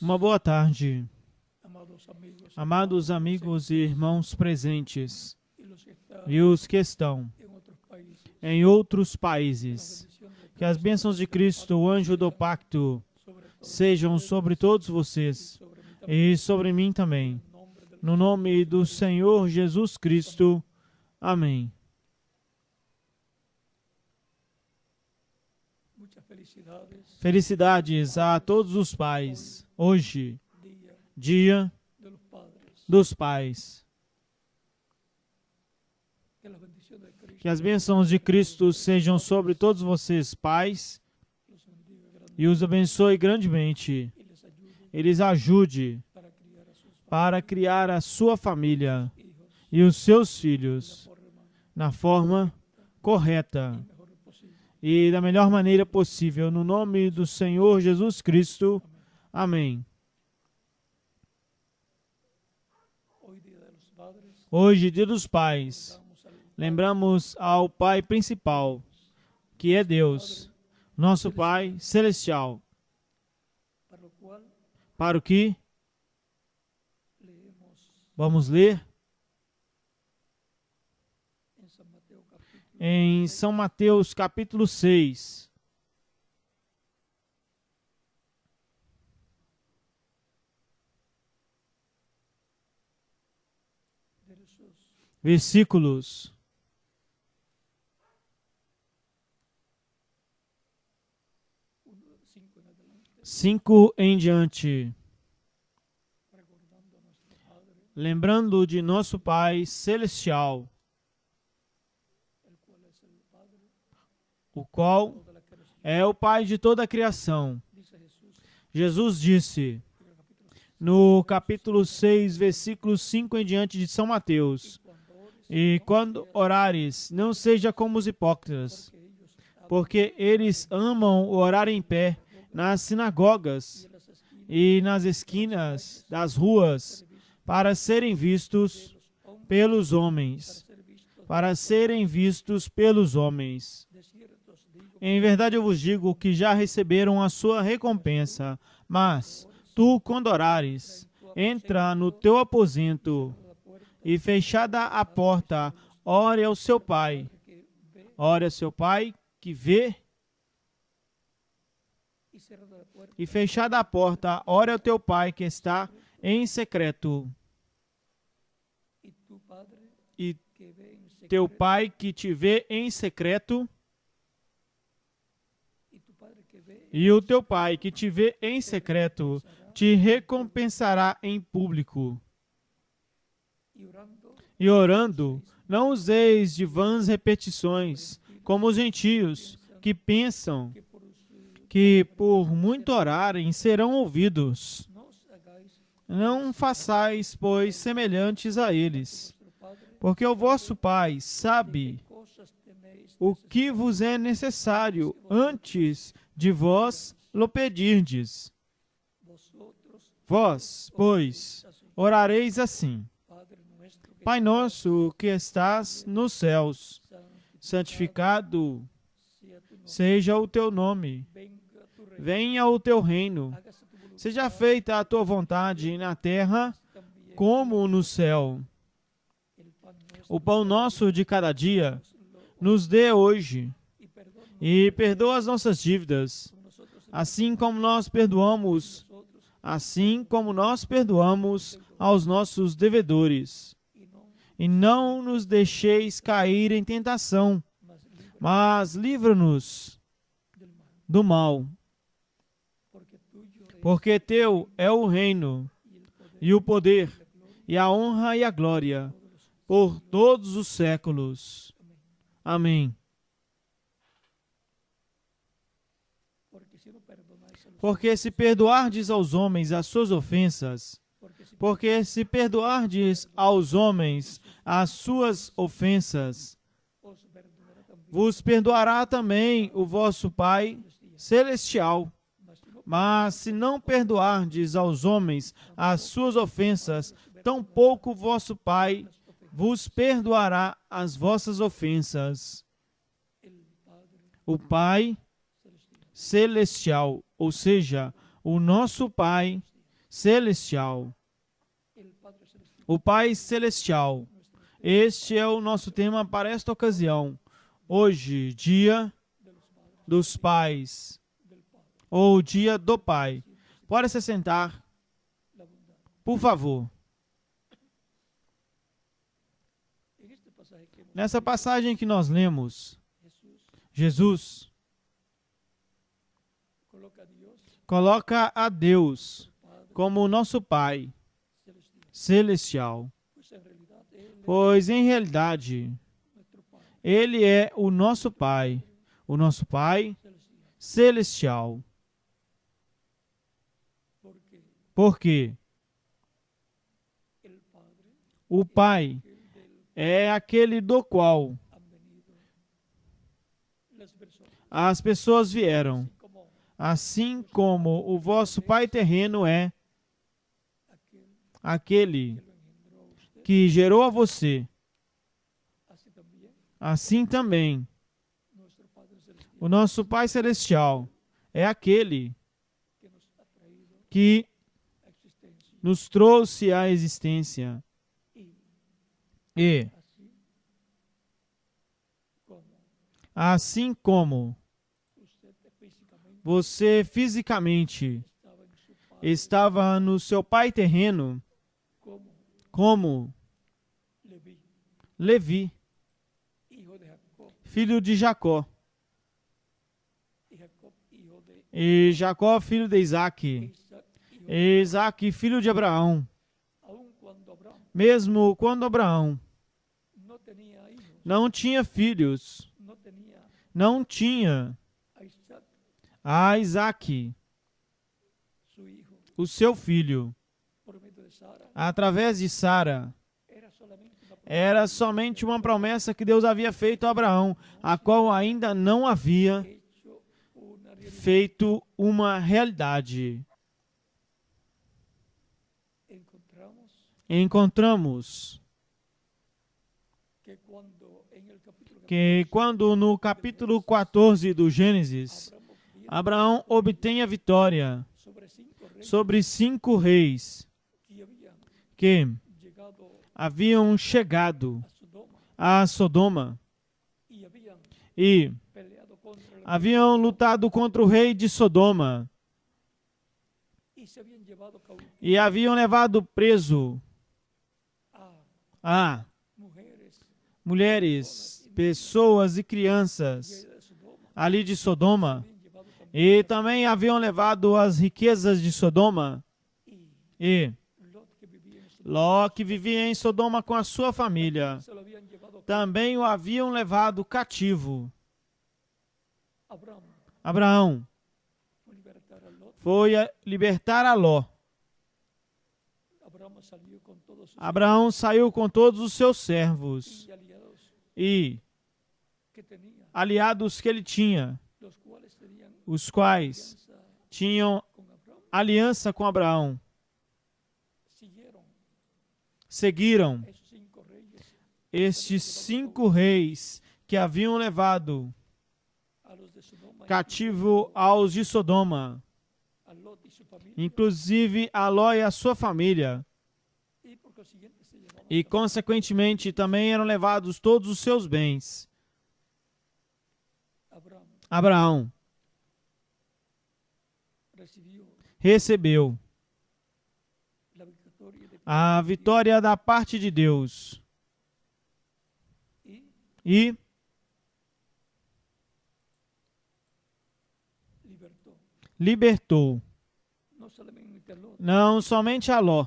Uma boa tarde, amados amigos e irmãos presentes e e os que estão em outros países. em outros países. Que as bênçãos de Cristo, o anjo do pacto, sejam sobre todos vocês e sobre mim também. No nome do Senhor Jesus Cristo. Amém. Felicidades a todos os pais. Hoje, dia dos pais. Que as bênçãos de Cristo sejam sobre todos vocês, pais, e os abençoe grandemente. E lhes ajude para criar a sua família e os seus filhos na forma correta e da melhor maneira possível. No nome do Senhor Jesus Cristo. Amém. Hoje, dia dos pais, lembramos ao Pai principal, que é Deus, nosso Pai celestial, para o que vamos ler em São Mateus capítulo 6. Versículos 5 em diante. Lembrando de nosso Pai celestial, o qual é o Pai de toda a criação. Jesus disse, no capítulo 6, versículos 5 em diante de São Mateus, e quando orares, não seja como os hipócritas, porque eles amam orar em pé nas sinagogas e nas esquinas das ruas, para serem vistos pelos homens. Para serem vistos pelos homens. Em verdade eu vos digo que já receberam a sua recompensa, mas tu, quando orares, entra no teu aposento e, fechada a porta, ore ao seu Pai. Ore ao seu Pai que vê. E, fechada a porta, ore ao teu Pai que está em secreto. E teu Pai que te vê em secreto, e o teu Pai que te vê em secreto, te recompensará em público. E orando, não useis de vãs repetições, como os gentios, que pensam que por muito orarem serão ouvidos. Não façais, pois, semelhantes a eles, porque o vosso Pai sabe o que vos é necessário antes de vós lo pedirdes. Vós, pois, orareis assim: Pai nosso que estás nos céus, santificado seja o teu nome. Venha o teu reino. Seja feita a tua vontade na terra como no céu. O pão nosso de cada dia nos dê hoje. E perdoa as nossas dívidas, assim como nós perdoamos aos nossos devedores. E não nos deixeis cair em tentação, mas livra-nos do mal. Porque teu é o reino, e o poder, e a honra e a glória, por todos os séculos. Amém. Porque se perdoardes aos homens as suas ofensas, vos perdoará também o vosso Pai celestial. Mas se não perdoardes aos homens as suas ofensas, tampouco vosso Pai vos perdoará as vossas ofensas. O Pai celestial, ou seja, o nosso Pai Celestial. O Pai Celestial. Este é o nosso tema para esta ocasião. Hoje, Dia dos Pais, ou Dia do Pai. Pode se sentar, por favor. Nessa passagem que nós lemos, Jesus coloca a Deus como o nosso Pai Celestial, pois em realidade Ele é o nosso Pai Celestial. Porque o Pai é aquele do qual as pessoas vieram, assim como o vosso Pai terreno é aquele que gerou a você. Assim também, o nosso Pai Celestial é aquele que nos trouxe à existência. E, assim como você fisicamente estava no seu pai terreno, como Levi, filho de Jacó, e Jacó, filho de Isaac, e Isaac, filho de Abraão. Mesmo quando Abraão não tinha filhos, não tinha a Isaac, o seu filho, através de Sara. Era somente uma promessa que Deus havia feito a Abraão, a qual ainda não havia feito uma realidade. Encontramos que quando no capítulo 14 do Gênesis, Abraão obtém a vitória sobre 5 reis que haviam chegado a Sodoma e haviam lutado contra o rei de Sodoma e haviam levado preso a mulheres, pessoas e crianças ali de Sodoma, e também haviam levado as riquezas de Sodoma, e Ló, que vivia em Sodoma com a sua família, também o haviam levado cativo. Abraão foi libertar a Ló. Abraão saiu com todos os seus servos e aliados que ele tinha, os quais tinham aliança com Abraão. Seguiram estes 5 reis que haviam levado cativo aos de Sodoma, inclusive a Ló e a sua família. E, consequentemente, também eram levados todos os seus bens. Abraão recebeu a vitória da parte de Deus e libertou não somente a Ló,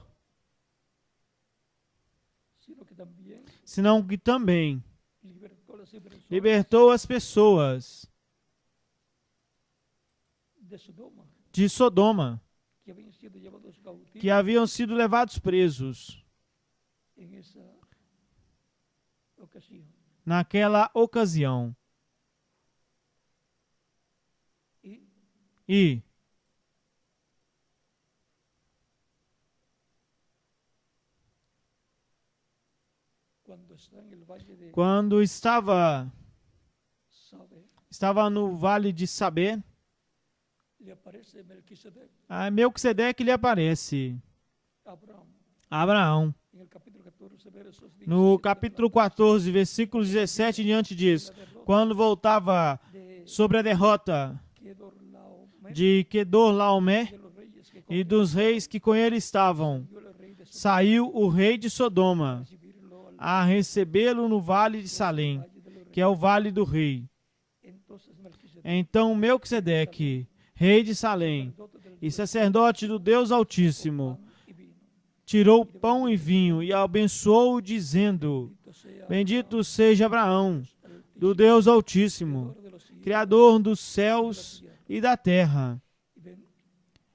senão que também libertou as pessoas de Sodoma, que haviam sido levados presos naquela ocasião. E quando estava no vale de Saber, le aparece Melquisedec a Melquisedeque lhe aparece a Abraham Abraão. en el capítulo 14, versos No 17 capítulo 14, versículos 17 em diante diz: quando voltava de sobre a derrota Kedorlaomer, de Quedorlaomer de los reyes que e dos reis que com ele estavam, convirtió el rey de Sodoma saiu o rei de Sodoma recibirlo al a recebê-lo no vale de Salém, valle de los que é o vale do rei. Entonces Melquisedec, Então Melquisedeque, rei de Salém sacerdote del e sacerdote do Deus Altíssimo, pan y vino, tirou pão e vinho e abençoou, dizendo: Bendito seja Abraão, do Deus Altíssimo, de los cielos, Criador dos céus e da terra.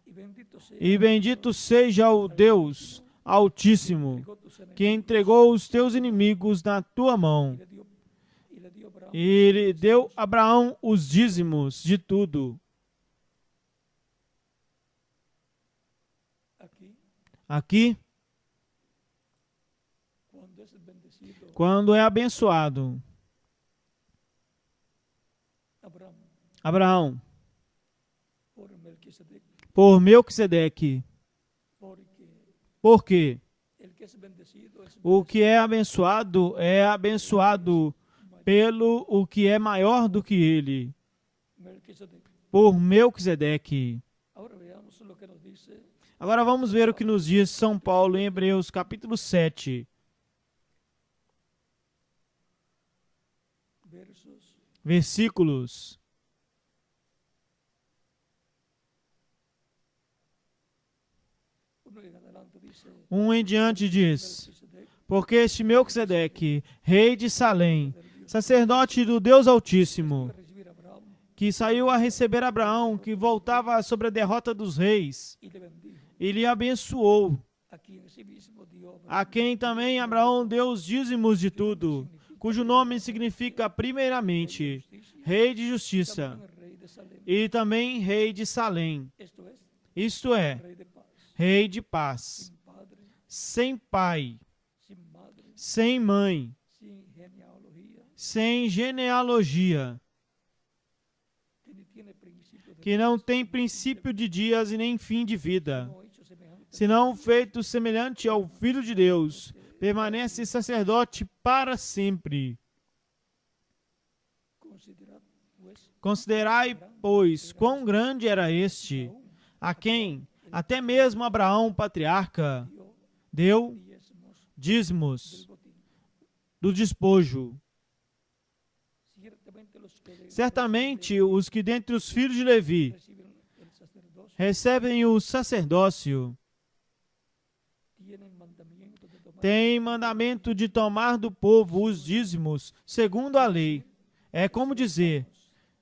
y bendito sea E bendito seja o Deus Altíssimo, que entregou os teus inimigos na tua mão. le dio Abraham E ele deu a Abraão os dízimos de tudo. aquí Aqui, cuando es bendecido quando é abençoado, Abraham Abraão, por Melquisedec, por Melquisedeque. porque Por quê? el que es bendecido es O que é abençoado pelo o que é maior do que ele, Melquisedec. por Melquisedeque. Ahora veamos lo que nos dice Agora vamos ver o que nos diz São Paulo em Hebreus, capítulo 7, versos versículos 1 en adelante. Dice 1 em diante diz: Melquisedec, Porque este Melquisedeque, rei de Salém, sacerdote do Deus Altíssimo, recibir a Abraham que saiu a receber Abraão, que voltava sobre a derrota dos reis, y le bendijo, e lhe abençoou, a quien asimismo dio Abraham a quem também Abraão deu os dízimos de tudo, cujo nome significa primeiramente Rei de Justiça, el rey de Salem, e também Rei de Salém, esto es, isto é, rey de paz, Rei de paz, sin padre, sem pai, sin madre, sem mãe, sin genealogía, sem genealogia, que ni tiene principio de que não tem princípio de dias e nem fim de vida, no hecho semejante, senão feito semelhante ao Filho de Deus, permanece sacerdote para sempre. considerad pues Considerai, pois, quão grande era este, a quem até mesmo Abraão, patriarca, deu diezmos dízimos botín. do despojo. Ciertamente los que de Certamente os que dentre os filhos de Levi reciben el sacerdocio recebem o sacerdócio tienen mandamiento de tomar têm mandamento de tomar do povo os dízimos, segundo a lei. É como dizer,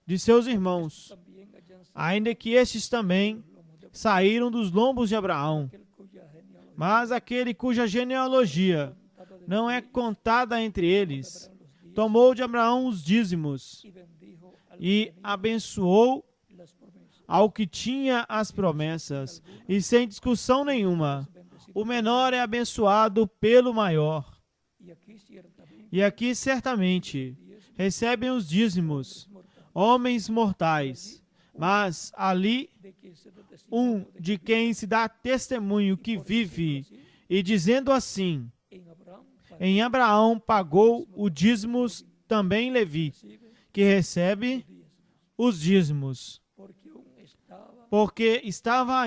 de seus irmãos, también hayan sido ainda que estes também saíram dos lombos de Abraão. aquel cuya genealogía Mas aquele cuja genealogia contada de não é contada entre eles, Abraham los días tomou de Abraão os dízimos y bendijo al e que tenía abençoou las promesas. ao que tinha as promessas, e sem discussão nenhuma, o menor é abençoado pelo maior. Y aquí ciertamente E aqui certamente recebem os dízimos homens mortais, mas ali de que se dé testimonio de quem se dá testemunho que vive, e dizendo assim, en Abraham em Abraão pagou o dízimos também Levi, recibe que recebe dízimos, os dízimos, porque estaba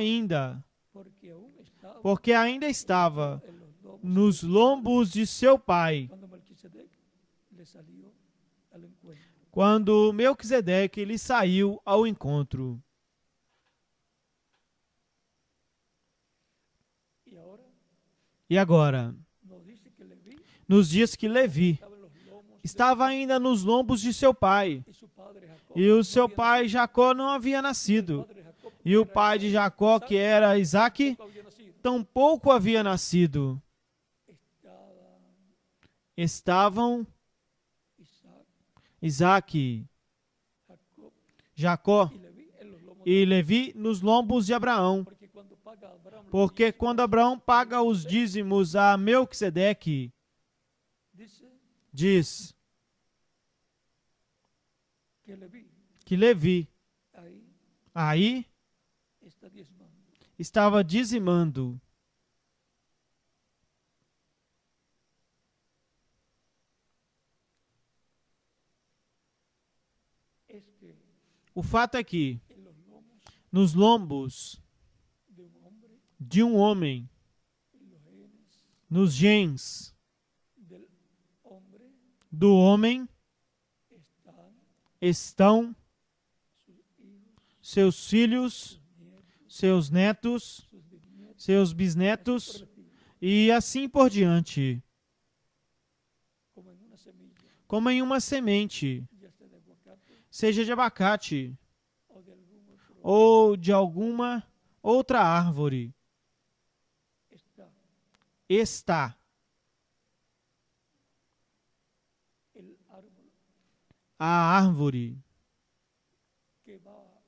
porque ainda estava en los lomos nos lombos de seu pai, cuando Melquisedec le salió al encuentro. quando Melquisedeque lhe saiu ao encontro. Y ahora E agora, nos dice que Leví nos dias que Levi estaba en los lomos estava ainda nos lombos de seu pai, y su padre Jacob. e o seu pai Jacó não havia nascido, Padre Jacob e o pai de Jacó, que era Isaque, no había nacido. tampouco havia nascido. Estavam Isaac, Isaque, Jacob Jacó y Leví en los lomos. e Levi nos lombos de Abraão, Porque cuando paga Abraham los porque dízimos, quando Abraão paga os dízimos a Melquisedeque, dice diz que Leví que Levi, ahí aí está diezmando. estava dizimando. Es que O fato é que, en los lomos nos lombos de un hombre, de um homem, en los genes nos genes del hombre, do homem, están estão sus hijos, seus filhos, nietos, seus netos, sus bisnietos, seus por bisnetos el estilo, e assim por diante, como en una semilla, como em uma semente, ya sea de aguacate seja de abacate o de algún otro, ou de alguma outra árvore. está Está el árbol a árvore que va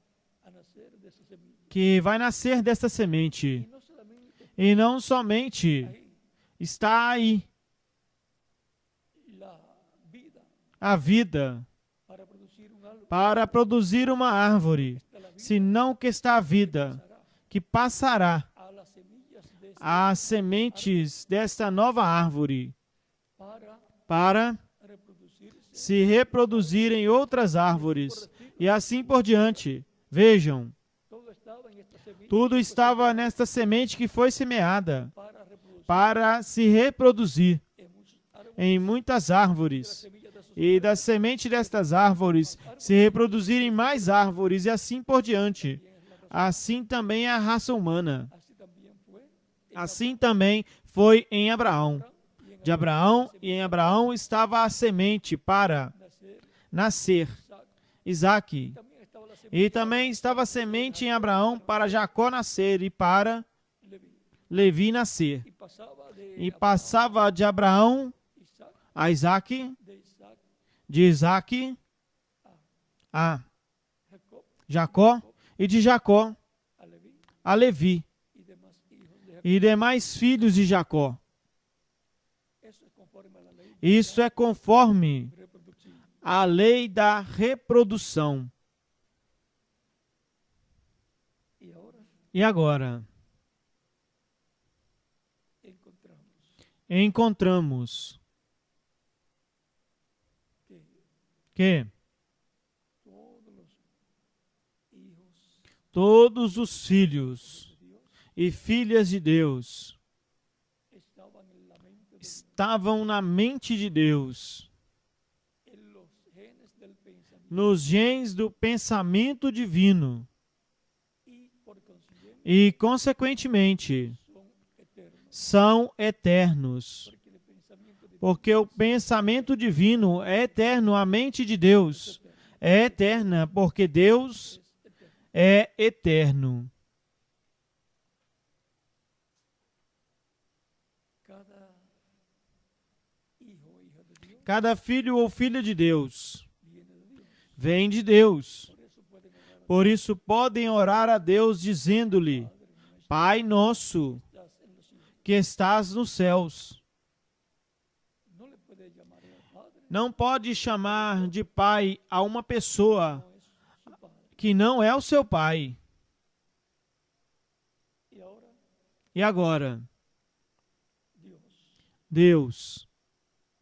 a nacer de esa semilla. que vai nascer desta semente. Y no solamente E não somente ahí está aí la vida a vida para producir un árbol, para produzir uma árvore, está la vida senão que está a vida pasará que passará a las semillas de ese às sementes desta nova árvore para para reproducirse. se reproduzirem outras árvores e assim por diante. Vejam, Todo estaba en esta semilla tudo estava nesta semente que foi semeada para reproducir para se reproduzir en muchos árboles, em muitas la árvores semilla de esos e da semente destas árvores se reproduzirem mais árvores e assim por diante. también es la razón. Assim também é a raça humana. Así también fue en Assim também foi em Abraão. Abraham y en De Abraão, e em Abraão estava a semente para nacer nascer Isaac. Isaque. También estaba la semilla E também estava a semente em Abraão para Jacó nascer e para de Leví. Levi nascer. Y pasaba de E passava de Abraão Isaac, a Isaque, de Isaac de Isaque a Jacob, Jacó e de Jacó a Leví a Levi y demás hijos de Jacob. e demais filhos de Jacó. Eso es conforme a la ley Isso é conforme reproductiva. a lei da reprodução. Y ahora E agora encontramos encontramos que que todos los hijos todos os filhos de Dios e filhas de Deus estaban en la mente de Dios, estavam na mente de Deus, en los genes del pensamiento nos genes do pensamento divino y por consiguiente e, consequentemente, son eternos, são eternos, porque el pensamiento de porque o pensamento divino é eterno, a mente de Deus é eterna, porque Deus é eterno. cada hijo o hija de Dios Cada filho ou filha de Deus viene de Dios. vem de Deus. Por eso pueden orar a Por isso podem orar a Deus dizendo-lhe: Pai nosso Dios en los cielos. que estás nos céus. No le puede llamar a Padre, Não pode chamar de pai a uma pessoa no es su Padre. que não é o seu pai. Y ahora E agora, Dios, Deus,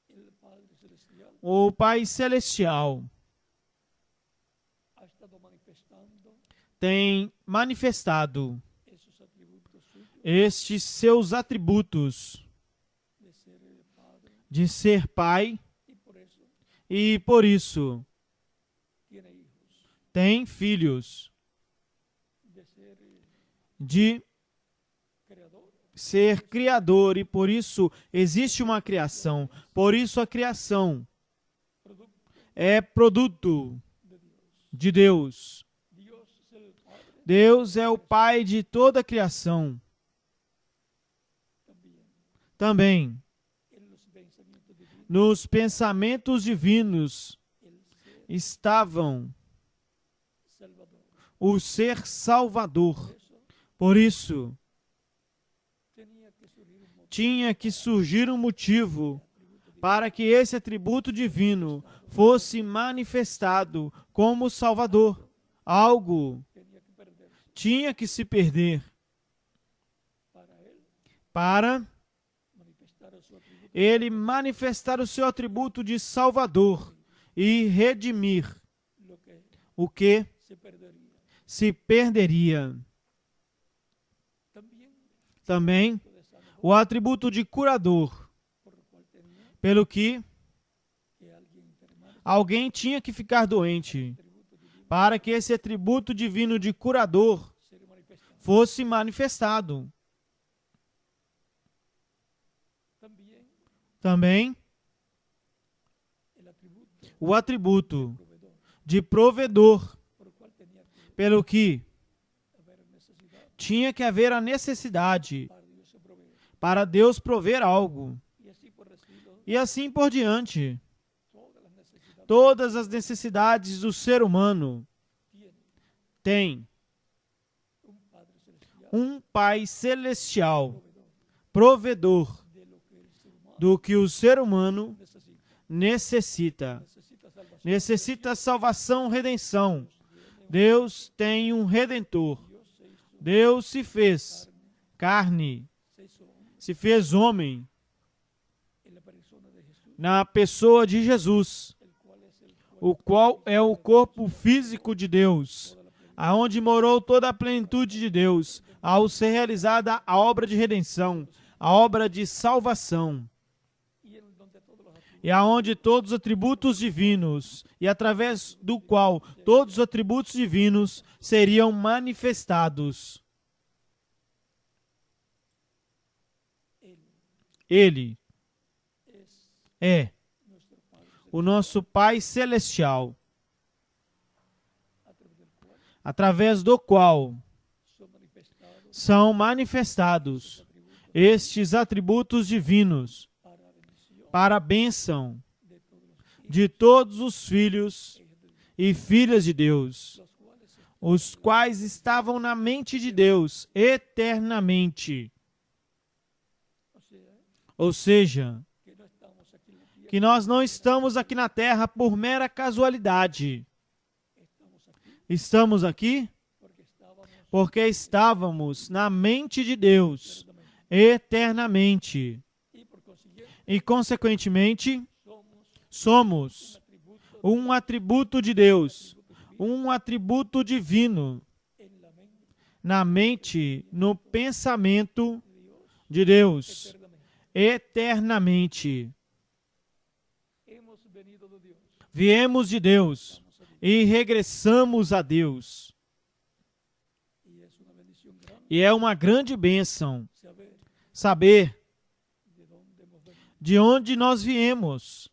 el Padre Celestial, o Pai Celestial, ha estado manifestando tem manifestado esos atributos suyos estes seus atributos de ser el Padre de ser pai y por eso e, por isso, tiene hijos, tem filhos, de ser de creador, ser criador e por isso existe uma criação. Por isso a criação producto é produto de Dios. de Deus. Dios es el Padre Deus é o Pai de toda a criação. también Também en los pensamientos divinos, nos pensamentos divinos el ser estavam Salvador. o ser Salvador. Por eso Por isso tenía que surgir tinha que surgir un motivo um motivo para que esse atributo divino fosse manifestado como Salvador. Algo tenía que perderse tinha que se perder para ele manifestar o seu atributo de Salvador e redimir o que se perderia. Também o atributo de curador, pelo que alguém tinha que ficar doente, para que esse atributo divino de curador fosse manifestado. Também o atributo de provedor, pelo que tinha que haver a necessidade para Deus prover algo. E assim por diante. Todas as necessidades do ser humano têm um Pai celestial, provedor do que o ser humano necessita. Necessita salvação, redenção. Deus tem um Redentor. Deus se fez carne, se fez homem, na pessoa de Jesus, o qual é o corpo físico de Deus, aonde morou toda a plenitude de Deus, ao ser realizada a obra de redenção, a obra de salvação, e aonde todos os atributos divinos, e através do qual todos os atributos divinos seriam manifestados. Ele é o nosso Pai Celestial, através do qual são manifestados estes atributos divinos para a bênção de todos os filhos e filhas de Deus, os quais estavam na mente de Deus eternamente. Ou seja, que nós não estamos aqui na Terra por mera casualidade. Estamos aqui porque estávamos na mente de Deus eternamente. E, consequentemente, somos um atributo de Deus, um atributo divino, na mente, no pensamento de Deus, eternamente. Viemos de Deus e regressamos a Deus. E é uma grande bênção saber de onde nós viemos.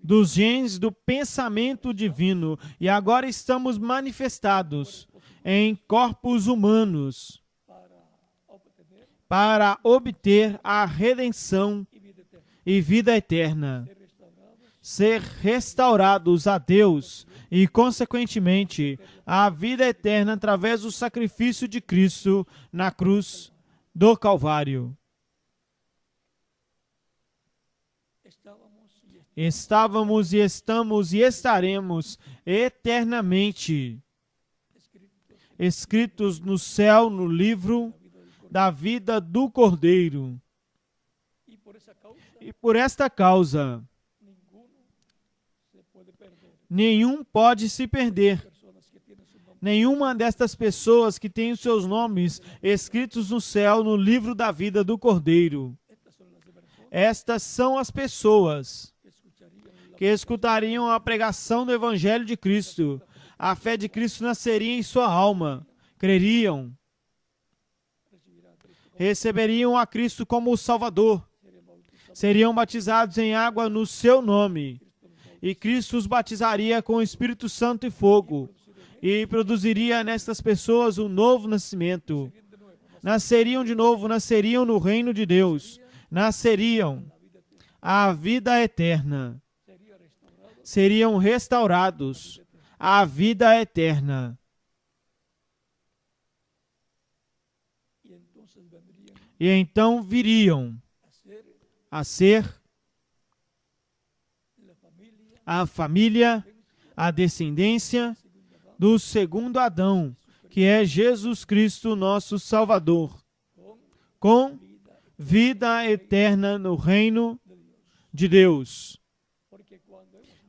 Dos genes do pensamento divino. E agora estamos manifestados em corpos humanos para obter a redenção e vida eterna. Ser restaurados a Deus e, consequentemente, a vida eterna através do sacrifício de Cristo na cruz do Calvário. Estávamos e estamos e estaremos eternamente escritos no céu, no livro da vida do Cordeiro. E por esta causa, nenhum pode se perder. Nenhuma destas pessoas que tem os seus nomes escritos no céu, no livro da vida do Cordeiro. Estas são as pessoas que escutariam a pregação do Evangelho de Cristo. A fé de Cristo nasceria em sua alma. Creriam. Receberiam a Cristo como o Salvador. Seriam batizados em água no seu nome. E Cristo os batizaria com o Espírito Santo e fogo. E produziria nestas pessoas um novo nascimento. Nasceriam de novo, nasceriam no reino de Deus. Nasceriam à vida eterna. Seriam restaurados à vida eterna. E então viriam a ser a família a descendência do segundo Adão, que é Jesus Cristo, nosso Salvador, com vida eterna no reino de Deus.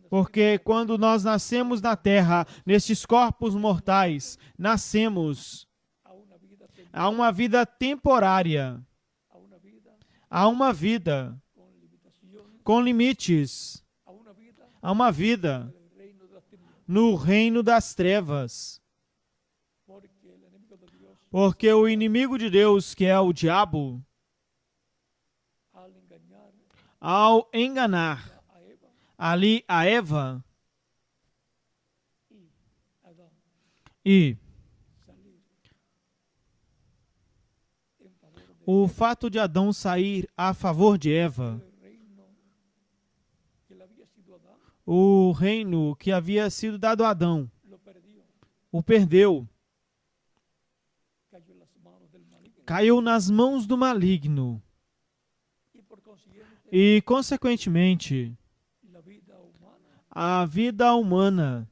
Porque quando nós nascemos na terra, nestes corpos mortais, nascemos a uma vida temporária, a uma vida com limites, a uma vida no reino das trevas. Porque o inimigo de Deus, que é o diabo, ao enganar ali a Eva e o fato de Adão sair a favor de Eva, o reino que havia sido dado a Adão, o perdeu. Caiu nas mãos do maligno. E, consequentemente, a vida humana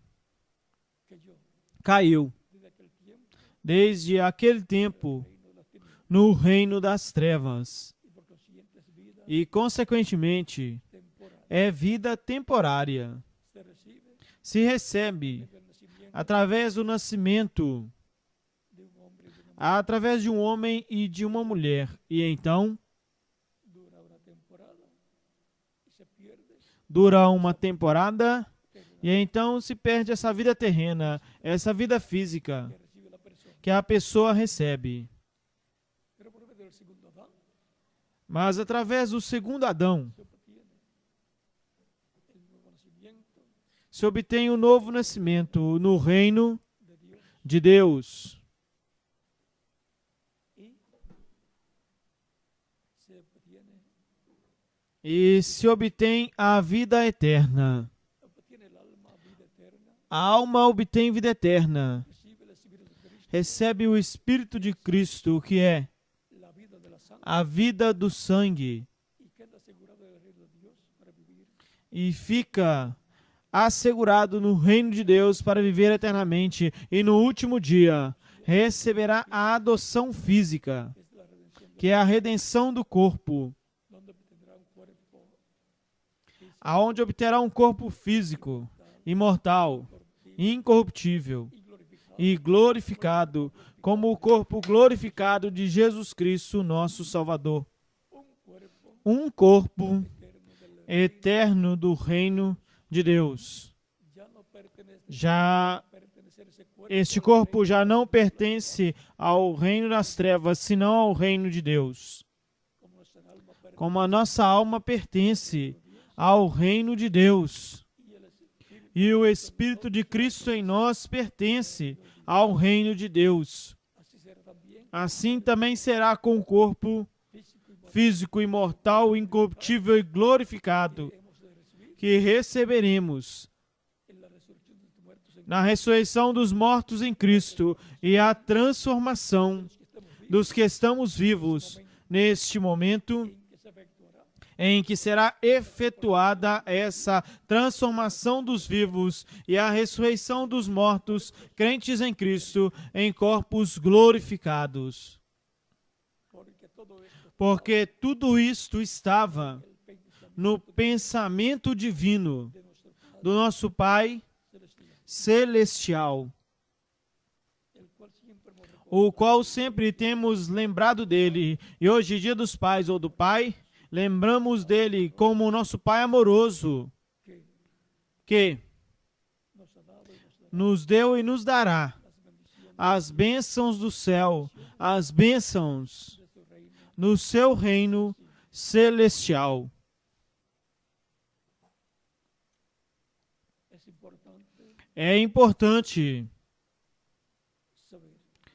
caiu, desde aquele tempo, no reino das trevas. E, consequentemente, é vida temporária. Se recebe através do nascimento, através de um homem e de uma mulher. E então, dura uma temporada e então se perde essa vida terrena, essa vida física que a pessoa recebe. Mas através do segundo Adão, se obtém um novo nascimento no reino de Deus. E se obtém a vida eterna. A alma obtém vida eterna. Recebe o Espírito de Cristo, que é a vida do sangue. E fica assegurado no reino de Deus para viver eternamente. E no último dia receberá a adoção física, que é a redenção do corpo, aonde obterá um corpo físico, imortal, incorruptível e glorificado, como o corpo glorificado de Jesus Cristo, nosso Salvador. Um corpo eterno do reino de Deus. Este corpo já não pertence ao reino das trevas, senão ao reino de Deus. Como a nossa alma pertence ao reino de Deus. E o Espírito de Cristo em nós pertence ao reino de Deus. Assim também será com o corpo físico, imortal, incorruptível e glorificado, que receberemos na ressurreição dos mortos em Cristo e a transformação dos que estamos vivos neste momento, em que será efetuada essa transformação dos vivos e a ressurreição dos mortos, crentes em Cristo, em corpos glorificados. Porque tudo isto estava no pensamento divino do nosso Pai Celestial, o qual sempre temos lembrado dele, e hoje, dia dos pais ou do Pai, lembramos dele como o nosso Pai amoroso, que nos deu e nos dará as bênçãos do céu, as bênçãos no seu reino celestial. É importante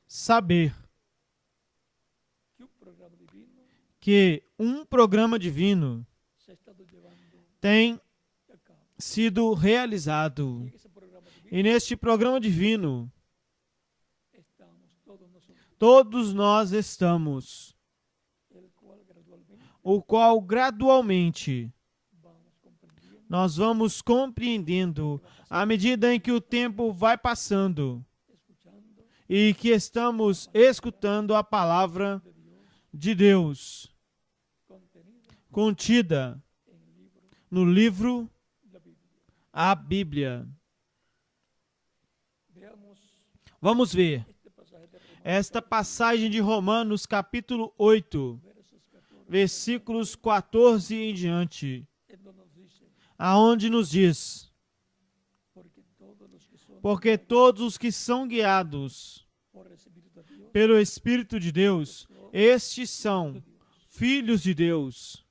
saber que um programa divino tem sido realizado. E neste programa divino, todos nós estamos, o qual gradualmente nós vamos compreendendo à medida em que o tempo vai passando escuchando e que estamos escutando a palavra de Deus contenido contida en el libro no livro de la Biblia. A Bíblia. Veamos Vamos ver este pasaje de Romanos, esta passagem de Romanos, capítulo 8, versos 14, versículos 14 em diante, en donde nos dice, aonde nos diz: porque todos os que são porque todos os que são guiados por el Espíritu de Dios, pelo Espírito de Deus, estes são filhos de Deus.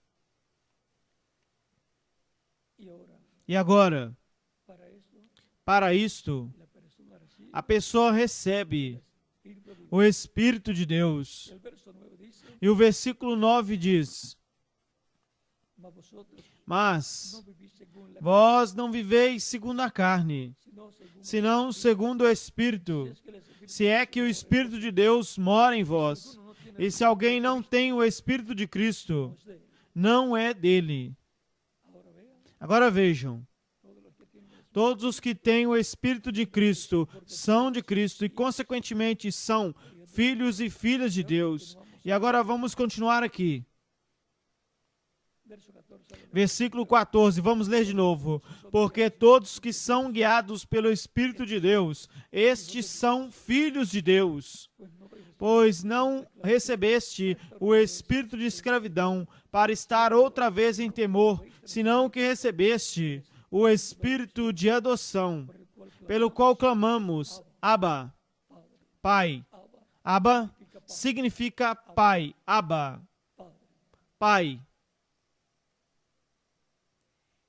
y ahora, E agora, para esto, para isto, la persona recibe a pessoa recebe el Espíritu de Dios. o Espírito de Deus. El verso 9 dice, E o versículo 9 diz: mas vosotros Mas no vivís según la vós não viveis segundo a carne, sino según senão segundo o Espírito, es que el Espíritu se é que o Espírito de Deus mora em vós. no tiene E se alguém não tem o Espírito de Cristo, de él. não é dele. Ahora vean, Agora vejam, todos los que tienen el todos os que têm o Espírito de Cristo são de Cristo e, consequentemente, são filhos e filhas de Deus. E agora vamos continuar aqui. verso 14, Versículo 14, vamos ler de novo. Porque todos que são guiados pelo Espírito de Deus, estes são filhos de Deus. Pois não recebeste o espírito de escravidão para estar outra vez em temor, senão que recebeste o espírito de adoção, pelo qual clamamos, Abba, Pai. Abba significa Pai. Abba, Pai.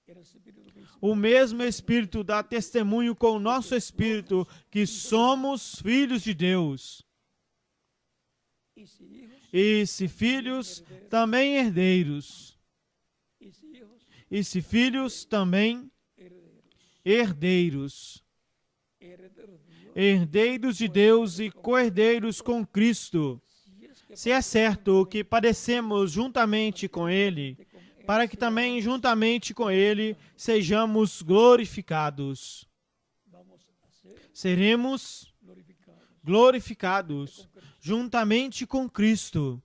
el Espíritu de Dios. O mesmo Espírito dá testemunho com o nosso Espírito que somos filhos de Deus. Y si hijos, E se filhos, também herdeiros. y si hijos, E se filhos, também herederos, herdeiros. herederos de Dios. Herdeiros de Deus e co-herdeiros com Cristo. Si es que Se é certo que padecemos juntamente com Ele, para que também juntamente com Ele sejamos glorificados. vamos a ser Seremos glorificados. glorificados juntamente com Cristo.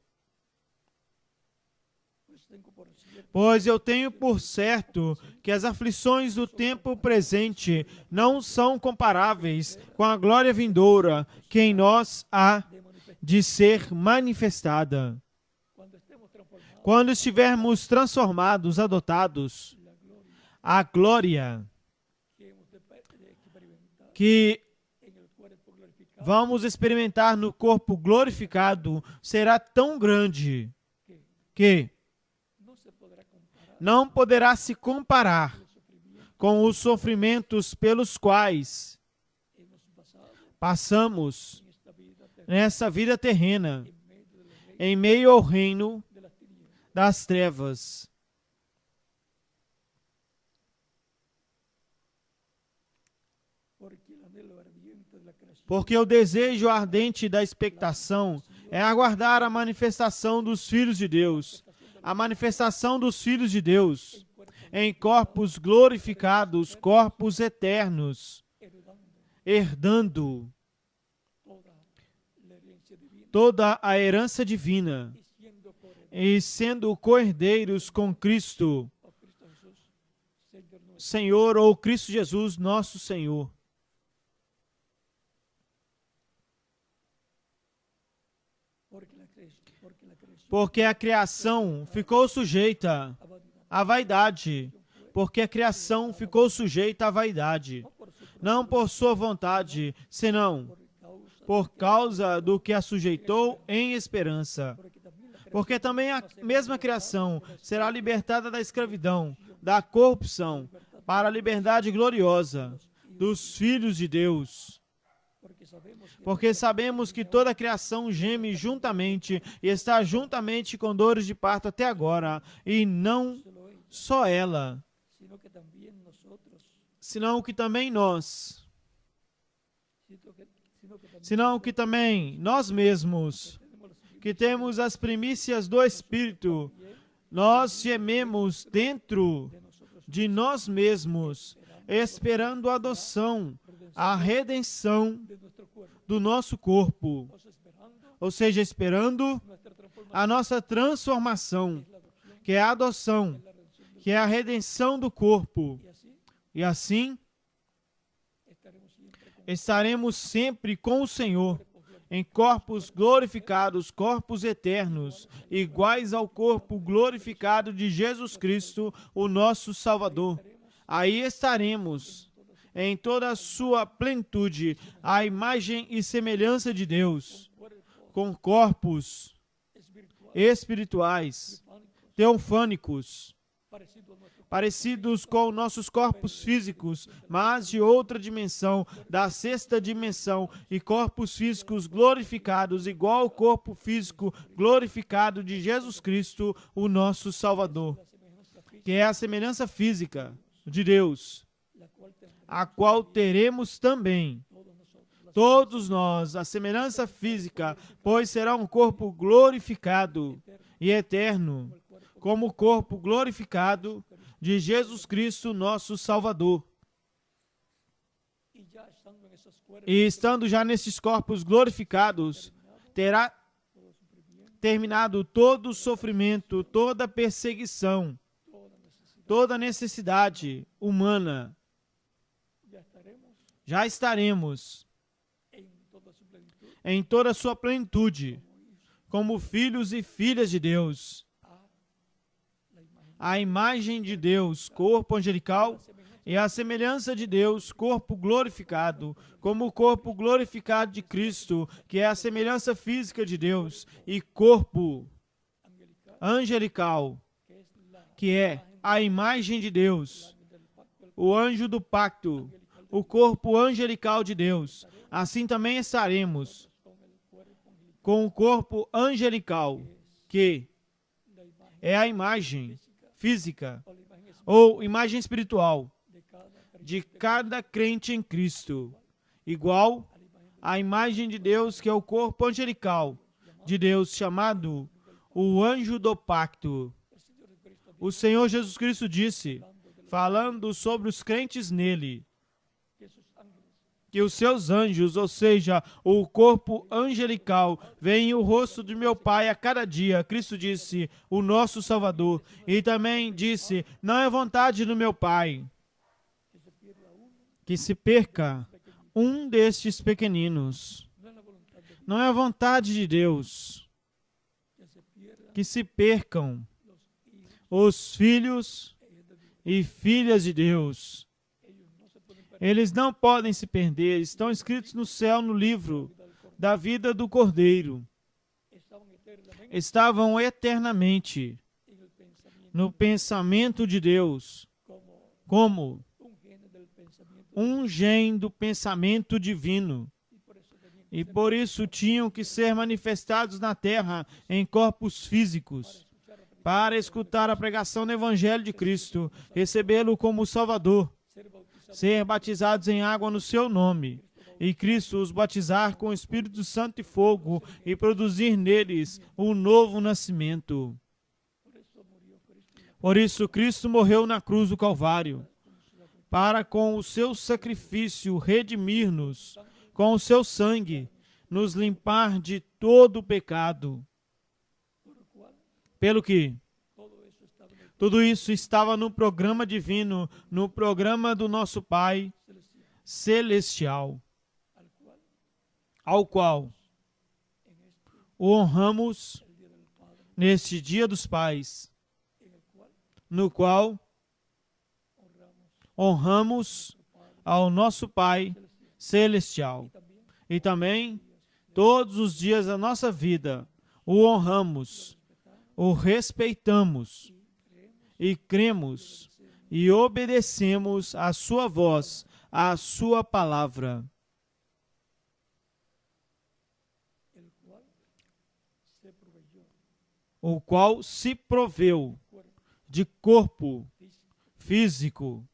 Pues tengo por cierto Pois eu tenho por certo que as aflições do tempo presente não são comparáveis com a glória vindoura que em nós há de manifestar de ser manifestada. cuando estemos transformados Quando estivermos transformados, adotados, la gloria a glória que hemos de experimentar que en el cuerpo glorificado vamos experimentar no corpo glorificado será tão grande que que no se podrá comparar não poderá se comparar el sufrimiento com os sofrimentos pelos quais hemos pasado passamos en esta vida terrena, nessa vida terrena, en medio de los reinos em meio ao reino de las tinieblas. das trevas. Porque el anhelo ardiente de la creación Porque o desejo ardente da expectação é aguardar a manifestação dos filhos de Deus, a manifestação dos filhos de Deus em corpos glorificados, corpos eternos, heredando herdando toda la herencia divina toda a herança divina y siendo coherentes e sendo co-herdeiros com Cristo, a Cristo Jesús, Señor nuestro. Senhor, ou Cristo Jesus, nosso Senhor. Porque Porque a la creación criação ficou sujeita a vanidad, à vaidade. Porque a criação ficou sujeita à vaidade. no por su Não por sua vontade, senão por causa por causa do que a sujeitou em esperança. porque también la creación Porque também a mesma criação será libertada da escravidão, da corrupção, para a liberdade gloriosa dos filhos de Deus. porque sabemos que Porque sabemos que toda a criação geme juntamente e está juntamente com dores de parto até agora, e não solo él, só ela, sino que también nosotros, senão que também nós, sino que senão que también também nós mesmos, tenemos los que temos as primícias do Espírito, nós gememos dentro de nosotros de nós mesmos, esperando a adoção, a redenção de nuestro cuerpo. do nosso corpo. O sea, esperando Ou seja, esperando nuestra transformación, a nossa transformação, la adopción, que é a adoção, la redención del que é a redenção do corpo. y así E assim estaremos siempre con estaremos sempre com o Senhor, em corpos glorificados, corpos eternos, iguais ao corpo glorificado de Jesus Cristo, o nosso Salvador. Aí estaremos em toda a sua plenitude, a imagem e semelhança de Deus, cuerpos com corpos espirituales espirituais, teofánicos, teofânicos, parecidos a nuestro parecidos com nossos corpos físicos, mas de outra dimensão, da sexta dimensão, e corpos físicos glorificados, igual ao corpo físico glorificado de Jesus Cristo, o nosso Salvador, la semejanza física, que é a semelhança física de Deus, la cual tendremos a qual teremos também todos nosotros. todos nós, a semelhança física, pois será um corpo glorificado e eterno, como o corpo glorificado de Jesus Cristo, nosso Salvador. Y ya estando en esos cuerpos, E estando já nesses corpos glorificados, terá todo sufrimiento, terminado todo o sofrimento, toda perseguição, toda necesidad, toda necessidade humana. ya estaremos Já estaremos en toda su plenitud em toda a sua plenitude, como filhos e filhas de Deus. a la imagen A imagem de Deus, corpo angelical, e a semelhança de Deus, corpo glorificado, como o corpo glorificado de Cristo, que é a semelhança física de Deus, e corpo angelical, angelical, que es la que é a imagem de Deus, imagen del pacto, el o anjo do pacto, o corpo angelical de Deus. Assim também estaremos con el cuerpo angelical, com o corpo angelical, que la imagen é a imagem física o la imagen espiritual ou imagem espiritual de cada de cada crente em Cristo, igual à imagem de Deus, que é o corpo angelical de Deus, chamado o anjo do pacto. O Senhor Jesus Cristo disse, falando sobre os crentes nele, que sus ángeles que os seus anjos, ou seja, o corpo angelical, veem o rosto de meu Pai a cada dia. Cristo disse, o nosso Salvador. E também disse, não é vontade do meu Pai que se pierda uno, que se perca um destes pequeninos. no es la voluntad de Dios Não é a vontade de Deus que se pierdan que se percam los hijos os filhos e hijas de Dios. e filhas de Deus. Ellos no se pueden perder Eles não podem se perder, estão escritos no céu no livro da vida do Cordeiro. estaban eternamente Estavam eternamente en el pensamiento no pensamento de Deus, como como un gene del pensamiento um gene do pensamento divino. y por eso tenían que E por isso tinham que ser manifestados na terra em corpos físicos, para escutar a pregação do Evangelho de Cristo, recebê-lo como Salvador, ser bautizados ser batizados em água no seu nome, e Cristo os batizar com o Espírito Santo e fogo, e produzir neles um novo nascimento. por eso Cristo Por isso Cristo morreu murió na cruz do Calvário, para com o seu sacrifício redimir-nos, com o seu sangue, nos limpar de todo o pecado. por lo cual Pelo que todo eso estaba en el tudo isso estava no programa divino, no programa do nosso Pai celestial, celestial, al cual ao qual en este o honramos el día del Padre, neste Dia dos Pais, en el cual no qual honramos honramos ao nosso Pai celestial. también E também, todos os dias da nossa vida, o honramos, o respeitamos e cremos e obedecemos à sua voz, à sua palavra, el cual se proveyó o qual se proveu cuerpo de corpo físico físico,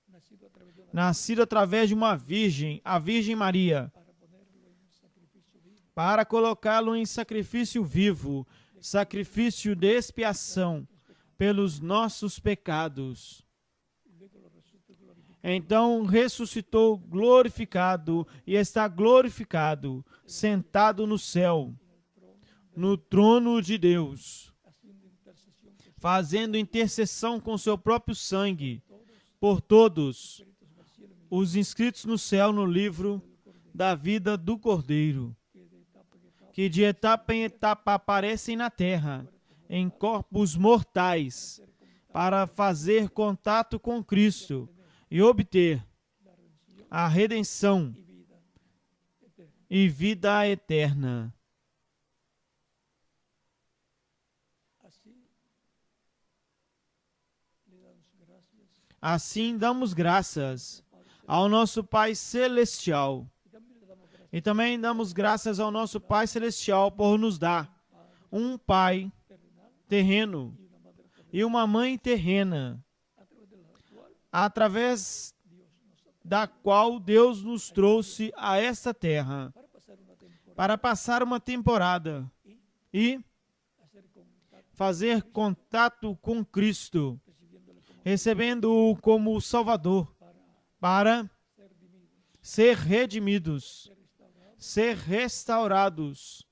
nacido a través de una nascido através de uma virgem, a Virgem Maria, para ponerlo en sacrificio vivo para colocá-lo em sacrifício vivo, sacrifício de expiação pelos nossos pecados, Então ressuscitou glorificado e está glorificado, sentado no céu, no trono de Deus, fazendo intercessão com seu próprio sangue por todos os inscritos no céu no livro da vida do Cordeiro, que de etapa em etapa aparecem na terra, em corpos mortais, para fazer contato com Cristo e obter a redenção e vida eterna. Assim damos graças ao nosso Pai Celestial. E também damos graças ao nosso Pai Celestial por nos dar um Pai terreno e uma Mãe terrena, através da qual Deus nos trouxe a esta terra para passar uma temporada e fazer contato com Cristo, recebendo-o como Salvador, para ser redimidos, ser restaurados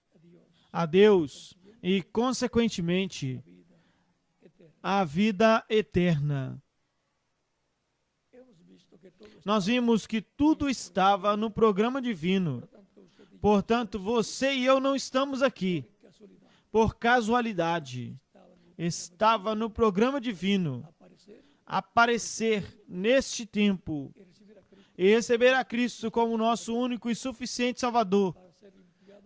a Deus e, consequentemente, a vida eterna. Nós vimos que tudo estava no programa divino. Portanto, você e eu não estamos aqui por casualidade. Estava no programa divino aparecer neste tempo e receber a Cristo como nosso único e suficiente Salvador,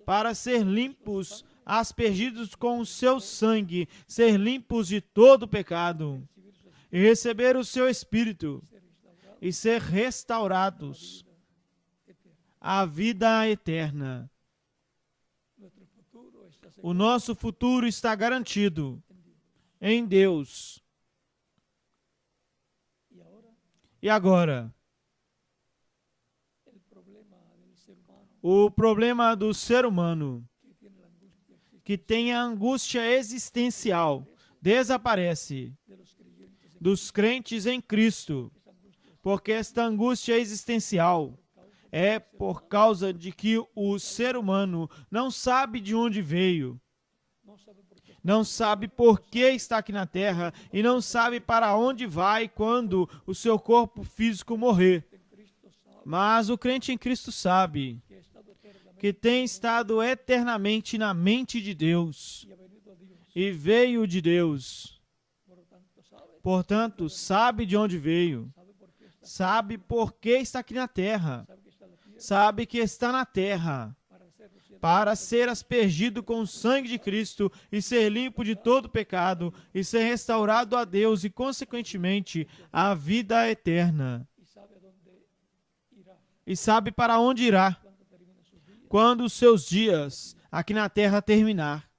para ser limpos, aspergidos com o seu sangue, ser limpos de todo pecado, e receber o seu Espírito, e ser restaurados à vida eterna. O nosso futuro está garantido em Deus. E agora? O problema do ser humano, que tem a angústia existencial, desaparece dos crentes em Cristo, porque esta angústia existencial é por causa de que o ser humano não sabe de onde veio, não sabe por que está aqui na Terra e não sabe para onde vai quando o seu corpo físico morrer. Mas o crente em Cristo sabe que tem estado eternamente na mente de Deus e veio de Deus. Portanto, sabe de onde veio, sabe por que está aqui na terra, sabe que está na terra para ser aspergido com o sangue de Cristo e ser limpo de todo pecado e ser restaurado a Deus e, consequentemente, a vida eterna. E sabe para onde irá quando os seus dias aqui na terra terminar,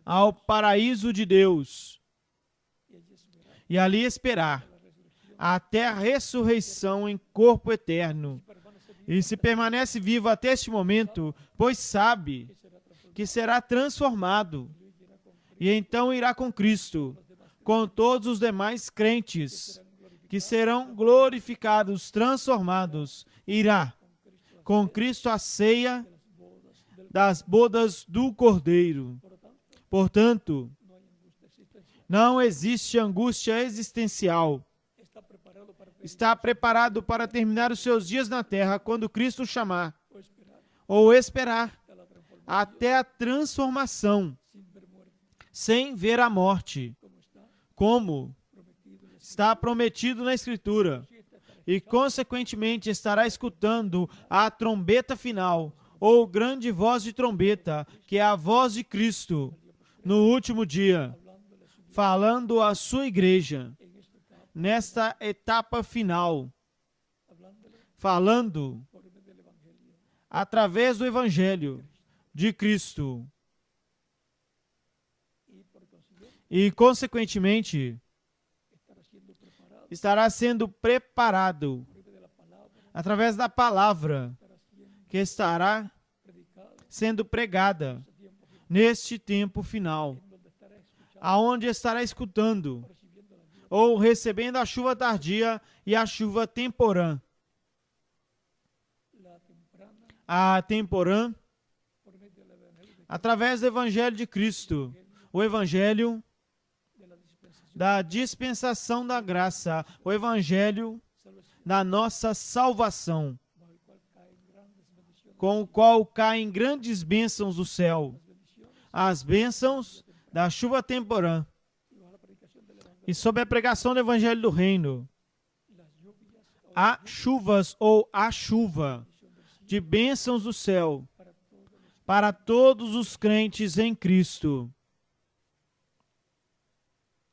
ao paraíso de Deus, e ali esperar até a ressurreição em corpo eterno. E se permanece vivo até este momento, pois sabe que será transformado, e então irá com Cristo, com todos os demais crentes, que serão glorificados, transformados, irá com Cristo à ceia das bodas do Cordeiro. Portanto, não existe angústia existencial. Está preparado para terminar os seus dias na terra quando Cristo chamar, ou esperar até a transformação, sem ver a morte, como está prometido na Escritura, e consequentemente estará escutando a trombeta final, ou grande voz de trombeta, que é a voz de Cristo, no último dia, falando à sua igreja, nesta etapa final, falando através do Evangelho de Cristo. E, consequentemente, estará sendo preparado através da palavra que estará sendo pregada neste tempo final, aonde estará escutando ou recebendo a chuva tardia e a chuva temporã. La temprana A temporã, por medio del Evangelio através do Evangelho de Cristo, o Evangelho de la dispensación da dispensação da graça, o Evangelho salvación, da nossa salvação, bajo el cual caen grandes bendiciones, com o qual caem grandes bênçãos do céu, las bendiciones as bênçãos da chuva temporã, y bajo la predicación del Evangelio, e sob a pregação do Evangelho do Reino, las lluvias o há chuvas ou a chuva bendición del cielo de bênçãos do céu para todos los para todos os crentes em Cristo,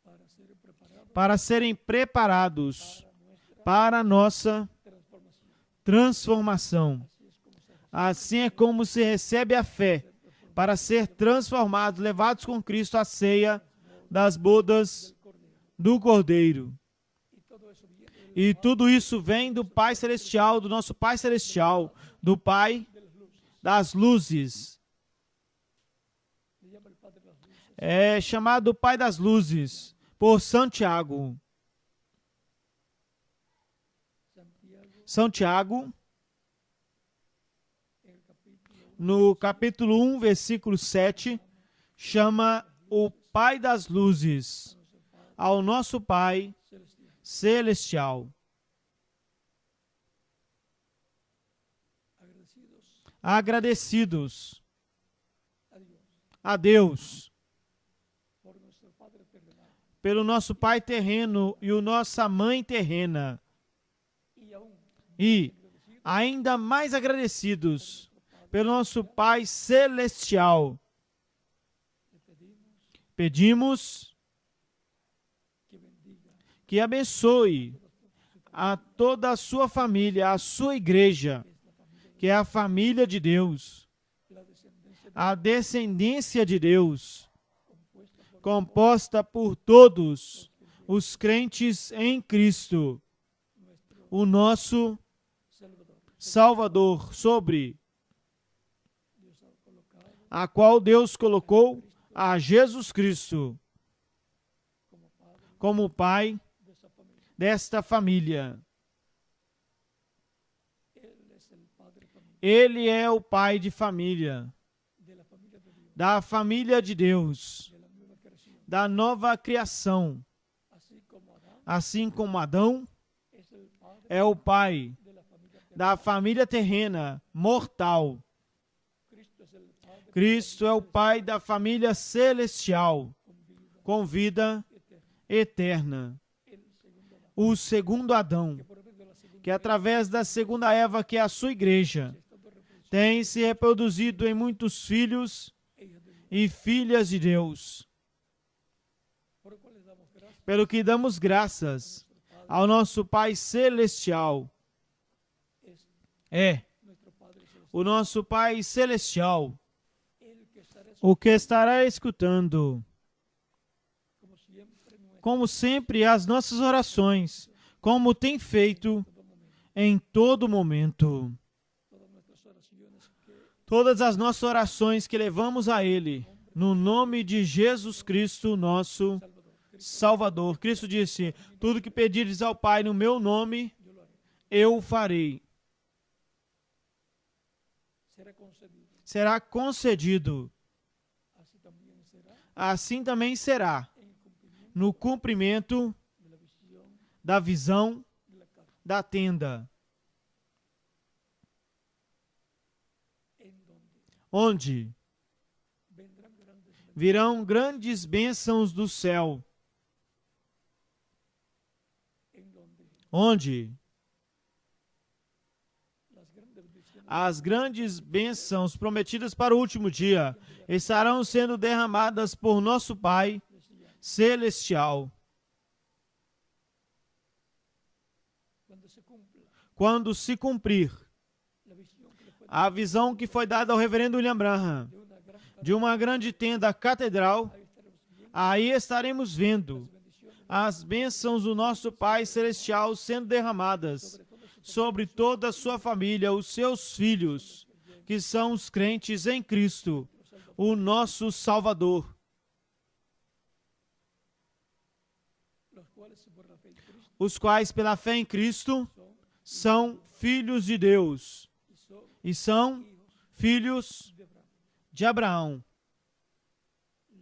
para ser preparados para serem preparados para nuestra para a nossa transformación. transformação. Así es como se Assim é como se recebe a fé para ser transformados, levados com Cristo à ceia das bodas do Cordeiro. y todo eso viene del E tudo isso vem do Pai Celestial, do nosso Pai Celestial, do Pai de las luces. das luzes. Le llama el Padre de las luces. É chamado Pai das Luzes por Santiago. Santiago, Santiago, en el capítulo no capítulo 1, versículo 7, chama o Pai das Luzes ao nosso Pai celestial, Celestial. agradecidos Agradecidos a Dios a Deus por nuestro Padre terrenal pelo nosso Pai terreno e o nossa Mãe terrena. y aún E ainda mais agradecidos pelo nosso Pai Celestial. le pedimos Pedimos que bendiga que abençoe a toda a sua família, a sua igreja, que é a família de Deus, la descendencia a descendência de Deus, compuesta por composta por todos os crentes em Cristo, nuestro o nosso Salvador. Salvador, sobre Dios ha colocado a qual Deus colocou a Jesus Cristo como Padre como Pai de esa familia. desta família. Él es el Padre familiar Ele é o Pai de família, de la familia de Dios, da família de Deus, de la nueva creación. da nova criação. Así como Adán Assim como Adão es el Padre é o pai de la familia terrenal, da família terrena, mortal, Cristo es el Padre Cristo é o Pai da família celestial, con vida com vida eterna. eterna. El segundo Adán, O segundo Adão, que por medio de la segunda que através da segunda Eva, que é a sua igreja, estado reproducido tem se reproduzido em muitos filhos hija de Dios, e filhas de Deus, por lo cual le damos gracias pelo que damos graças ao nosso Pai celestial. es É nuestro Padre celestial, o nosso Pai celestial, el que estará o que estará escutando, como siempre nuestro como sempre, as nossas orações, como tem feito todo momento. em todo momento. Todas nuestras oraciones que Todas as nossas orações que levamos a Ele, no nome de Jesus Cristo, nosso Salvador. Cristo disse: tudo que pedires ao Pai no meu nome, yo lo haré. eu o farei. Será concedido. Será concedido. Así también será Assim também será en cumplimiento no cumprimento de la visión da visão de la carne, da tenda, en donde onde vendrán grandes bendiciones, virão grandes bênçãos do céu, en donde onde las grandes bendiciones as grandes bênçãos prometidas para o último dia estarão sendo derramadas por nosso Pai celestial. cuando se cumpla Quando se cumprir la visión que le fue a visão que foi dada ao reverendo William Branham de una gran de uma grande tenda catedral, ahí estaremos viendo aí estaremos vendo bendiciones as bênçãos do nosso Pai celestial sendo derramadas sobre toda a sua família, os seus filhos, que são os crentes em Cristo, o nosso Salvador. los cuales por la fe en Cristo os quais pela fé em Cristo son são filhos de Deus y son e são hijos filhos de Abraham. de Abraão.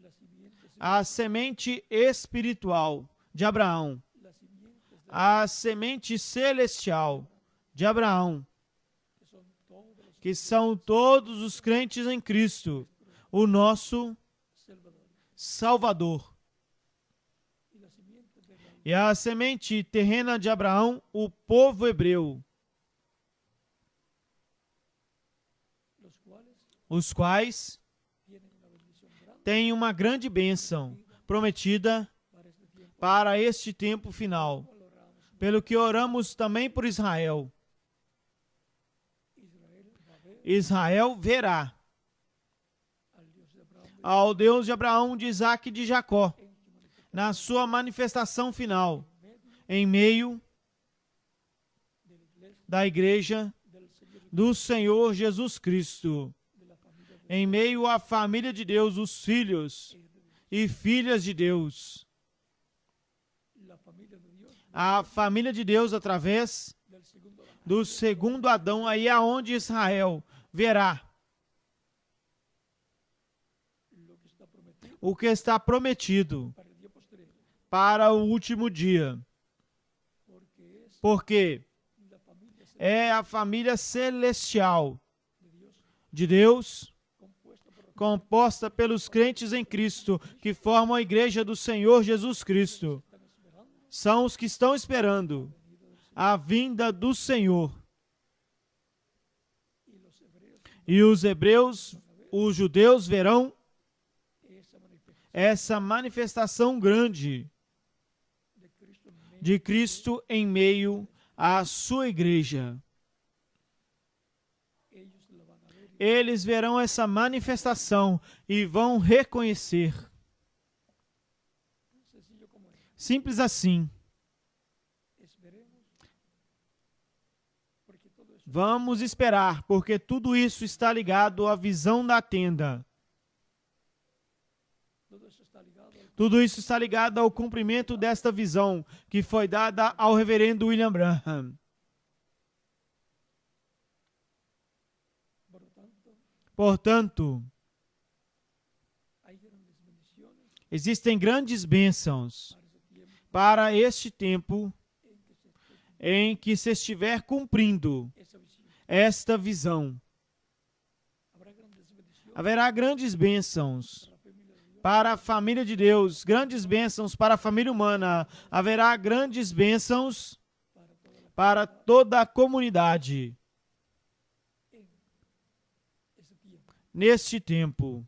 La simiente, A semente espiritual de Abraão, las simientes de a semente celestial de Abraão, que son todos que são todos los os crentes em Cristo, o nosso salvadores. Salvador. Y la simiente de Abraham, E a semente terrena de Abraão, o povo hebreu, los cuales os quais tienen una bendición grande têm uma grande bênção prometida para este tiempo. para este tempo final. Cual oramos, Pelo que oramos também por Israel. Israel va a ver Israel verá al Dios de Abraham ao Deus de Abraão, de Isaac e de Jacó, en su manifestación na sua manifestação final, medio em meio de la iglesia da igreja del Señor y do Senhor Jesus Cristo, de la familia de em meio à família de Deus, os filhos e filhas de Deus, la familia de Dios a família de Deus através del segundo Adán. do segundo Adão, aí é onde Israel verá Lo que está prometido o que está prometido para el día posterior, para o último dia, porque es porque la familia é a família celestial de Dios de Deus, compuesta por los composta pelos crentes em Cristo, que formam a igreja do Senhor Jesus Cristo. que están esperando São os que estão esperando a vinda do Senhor. y los hebreos E os hebreus, os judeus verão esa manifestación essa manifestação grande de Cristo en medio de Cristo em meio à sua igreja. ellos la van a ver y Eles verão essa manifestação e vão reconhecer. sencillo como es. Simples assim. Esperemos porque todo eso Vamos esperar, porque tudo isso está ligado à visão da tenda. está ligado al Tudo isso está ligado ao cumprimento desta visão que foi dada ao reverendo William Branham. por lo tanto Portanto, hay grandes bendiciones existem grandes bênçãos para ese tiempo para este tempo en que se em que se estiver cumprindo esa visión. esta visão. Habrá grandes bendiciones Haverá grandes bênçãos para la familia de para a família de Deus, Dios, grandes bênçãos para a família humana. Haverá grandes bênçãos para toda para toda a comunidade ese tiempo. neste tempo.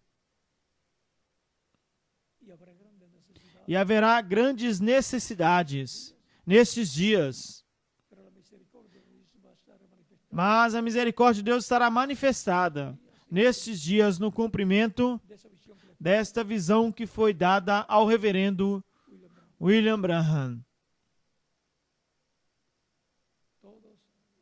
Y habrá grandes necesidades, E haverá grandes necessidades nestes dias. pero la misericordia de Dios va a estar manifestada Mas a misericórdia de Deus estará manifestada nestes dias no cumprimento de esa visión que le desta visão que foi dada ao reverendo William Branham. William Branham. Todos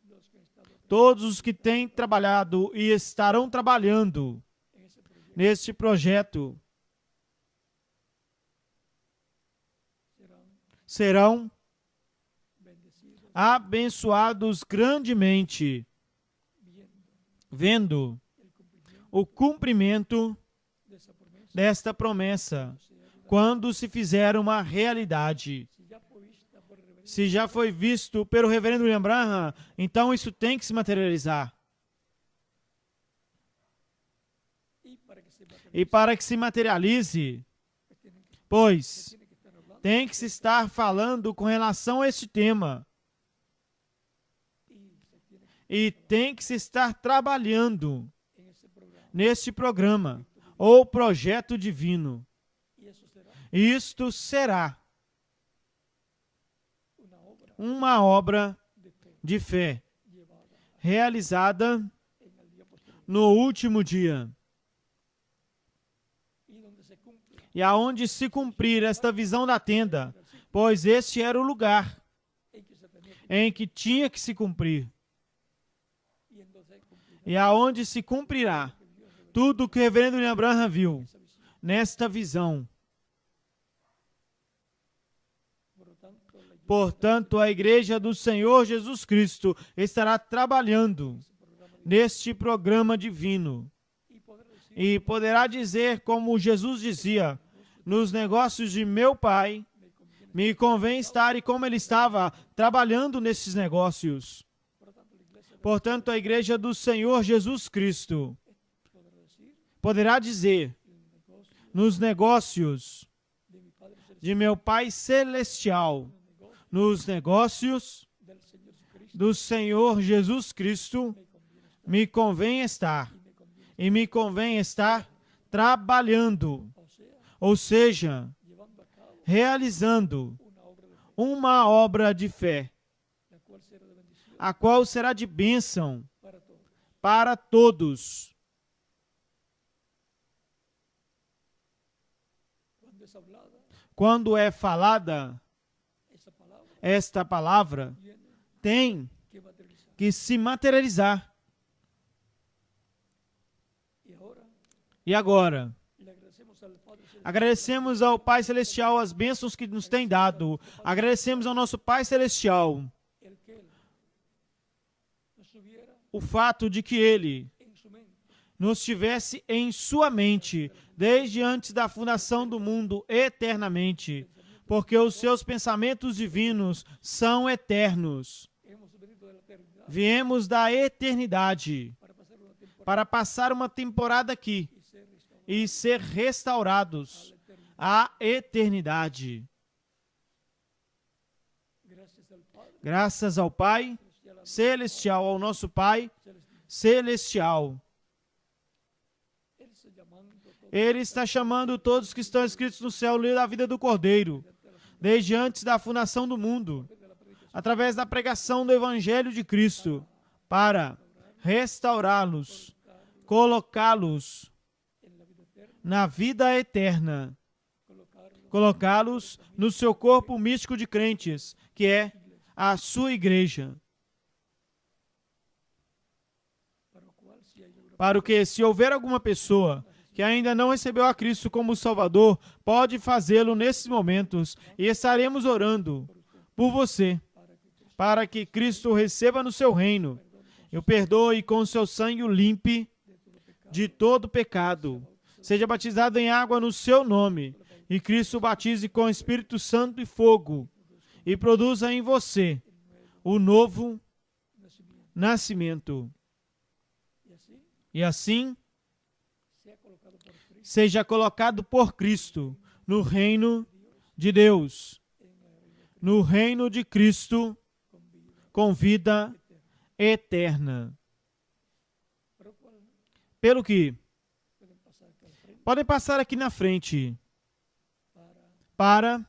los Todos os que han estado que têm trabalhado e estarão trabalhando en ese proyecto neste projeto serão bendecidos abençoados grandemente, viendo vendo el cumplimiento o cumprimento de esa promesa. desta promessa, Se ha dado. quando se fizer uma realidade. Si ya fue vista por el reverendo, Se já foi visto pelo reverendo William Branham, então isso tem que se materializar. y para que se materialice, E para que se materialize, pues tienen que- pois tiene que estar hablando tem que se estar falando com relação a este tema y se tiene que e tem que se estar trabalhando en ese programa. neste programa ou projeto divino. Y eso será Isto será una obra uma obra de fe de fé llevada realizada en el día posterior. no último dia. Y donde se cumple E aonde se cumprir esta visão da tenda, pois este era o lugar en que se tenía que em que tinha que se cumprir. y en donde se cumplirá E aonde se cumprirá tudo o que o reverendo William Branham viu esa visión. nesta visão. Portanto, a igreja do Senhor Jesus Cristo estará trabalhando neste programa divino e poderá dizer, como Jesus dizia, nos negócios de meu Pai, me convém estar, e como ele estava trabalhando nesses negócios. Portanto, a igreja do Senhor Jesus Cristo poderá dizer, nos negócios de meu Pai Celestial, nos negócios do Senhor Jesus Cristo, me convém estar, e me convém estar trabalhando, ou seja, realizando uma obra de fé, a qual será de bênção para todos. Quando é falada esta palavra, tem que se materializar. E agora, agradecemos ao Pai Celestial as bênçãos que nos tem dado. Agradecemos ao nosso Pai Celestial o fato de que Ele nos tivesse em sua mente desde antes da fundação do mundo eternamente, porque os seus pensamentos divinos são eternos. Viemos da eternidade para passar uma temporada aqui e ser restaurados à eternidade. Graças ao Pai Celestial, ao nosso Pai Celestial. Ele está chamando todos que estão escritos no céu, no livro da vida do Cordeiro, desde antes da fundação do mundo, através da pregação do Evangelho de Cristo, para restaurá-los, colocá-los na vida eterna, colocá-los no seu corpo místico de crentes, que é a sua igreja. Para o que, se houver alguma pessoa que ainda não recebeu a Cristo como Salvador, pode fazê-lo nesses momentos, e estaremos orando por você, para que Cristo receba no seu reino, e o perdoe com o seu sangue o limpe de todo pecado, seja batizado em água no seu nome, e Cristo o batize com o Espírito Santo e fogo, e produza em você o novo nascimento. E assim, seja colocado por Cristo no reino de Deus, no reino de Cristo, com vida eterna. Pelo que podem passar aqui na frente para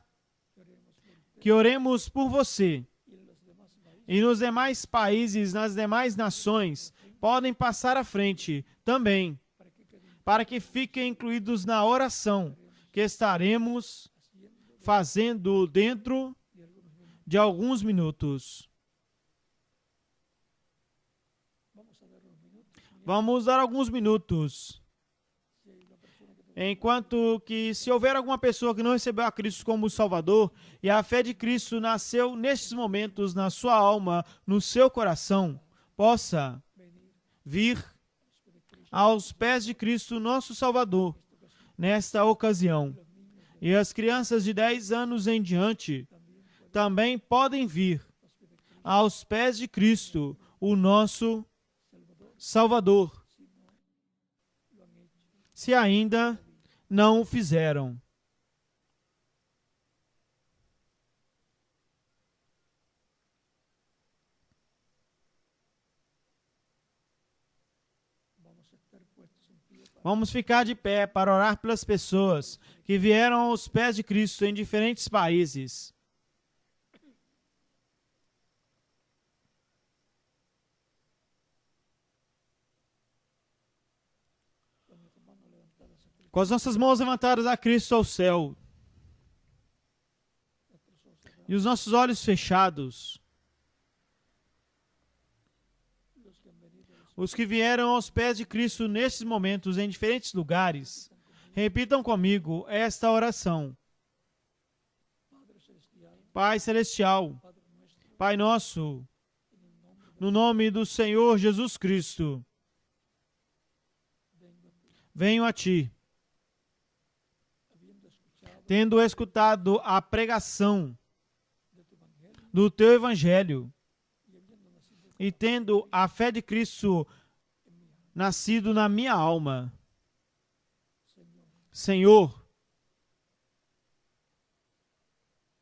que oremos por você. E nos demais países, nas demais nações, podem passar à frente também, para que fiquem incluídos na oração que estaremos fazendo dentro de alguns minutos. Vamos dar alguns minutos. Enquanto que, se houver alguma pessoa que não recebeu a Cristo como Salvador, e a fé de Cristo nasceu nestes momentos na sua alma, no seu coração, possa vir aos pés de Cristo, nosso Salvador, nesta ocasião. E as crianças de 10 anos em diante também podem vir aos pés de Cristo, o nosso Salvador, se ainda não o fizeram. Vamos ficar de pé para orar pelas pessoas que vieram aos pés de Cristo em diferentes países. Com as nossas mãos levantadas a Cristo ao céu e os nossos olhos fechados, os que vieram aos pés de Cristo nestes momentos em diferentes lugares, repitam comigo esta oração. Pai celestial, Padre nuestro, Pai nosso, en el nombre no nome do Senhor Jesus Cristo, vengo a ti, venho a Ti, habiendo escuchado tendo escutado a pregação de tu evangelio do Teu Evangelho y habiendo nacido e tendo a fé de Cristo en mi alma. nascido na minha alma. Señor, Senhor,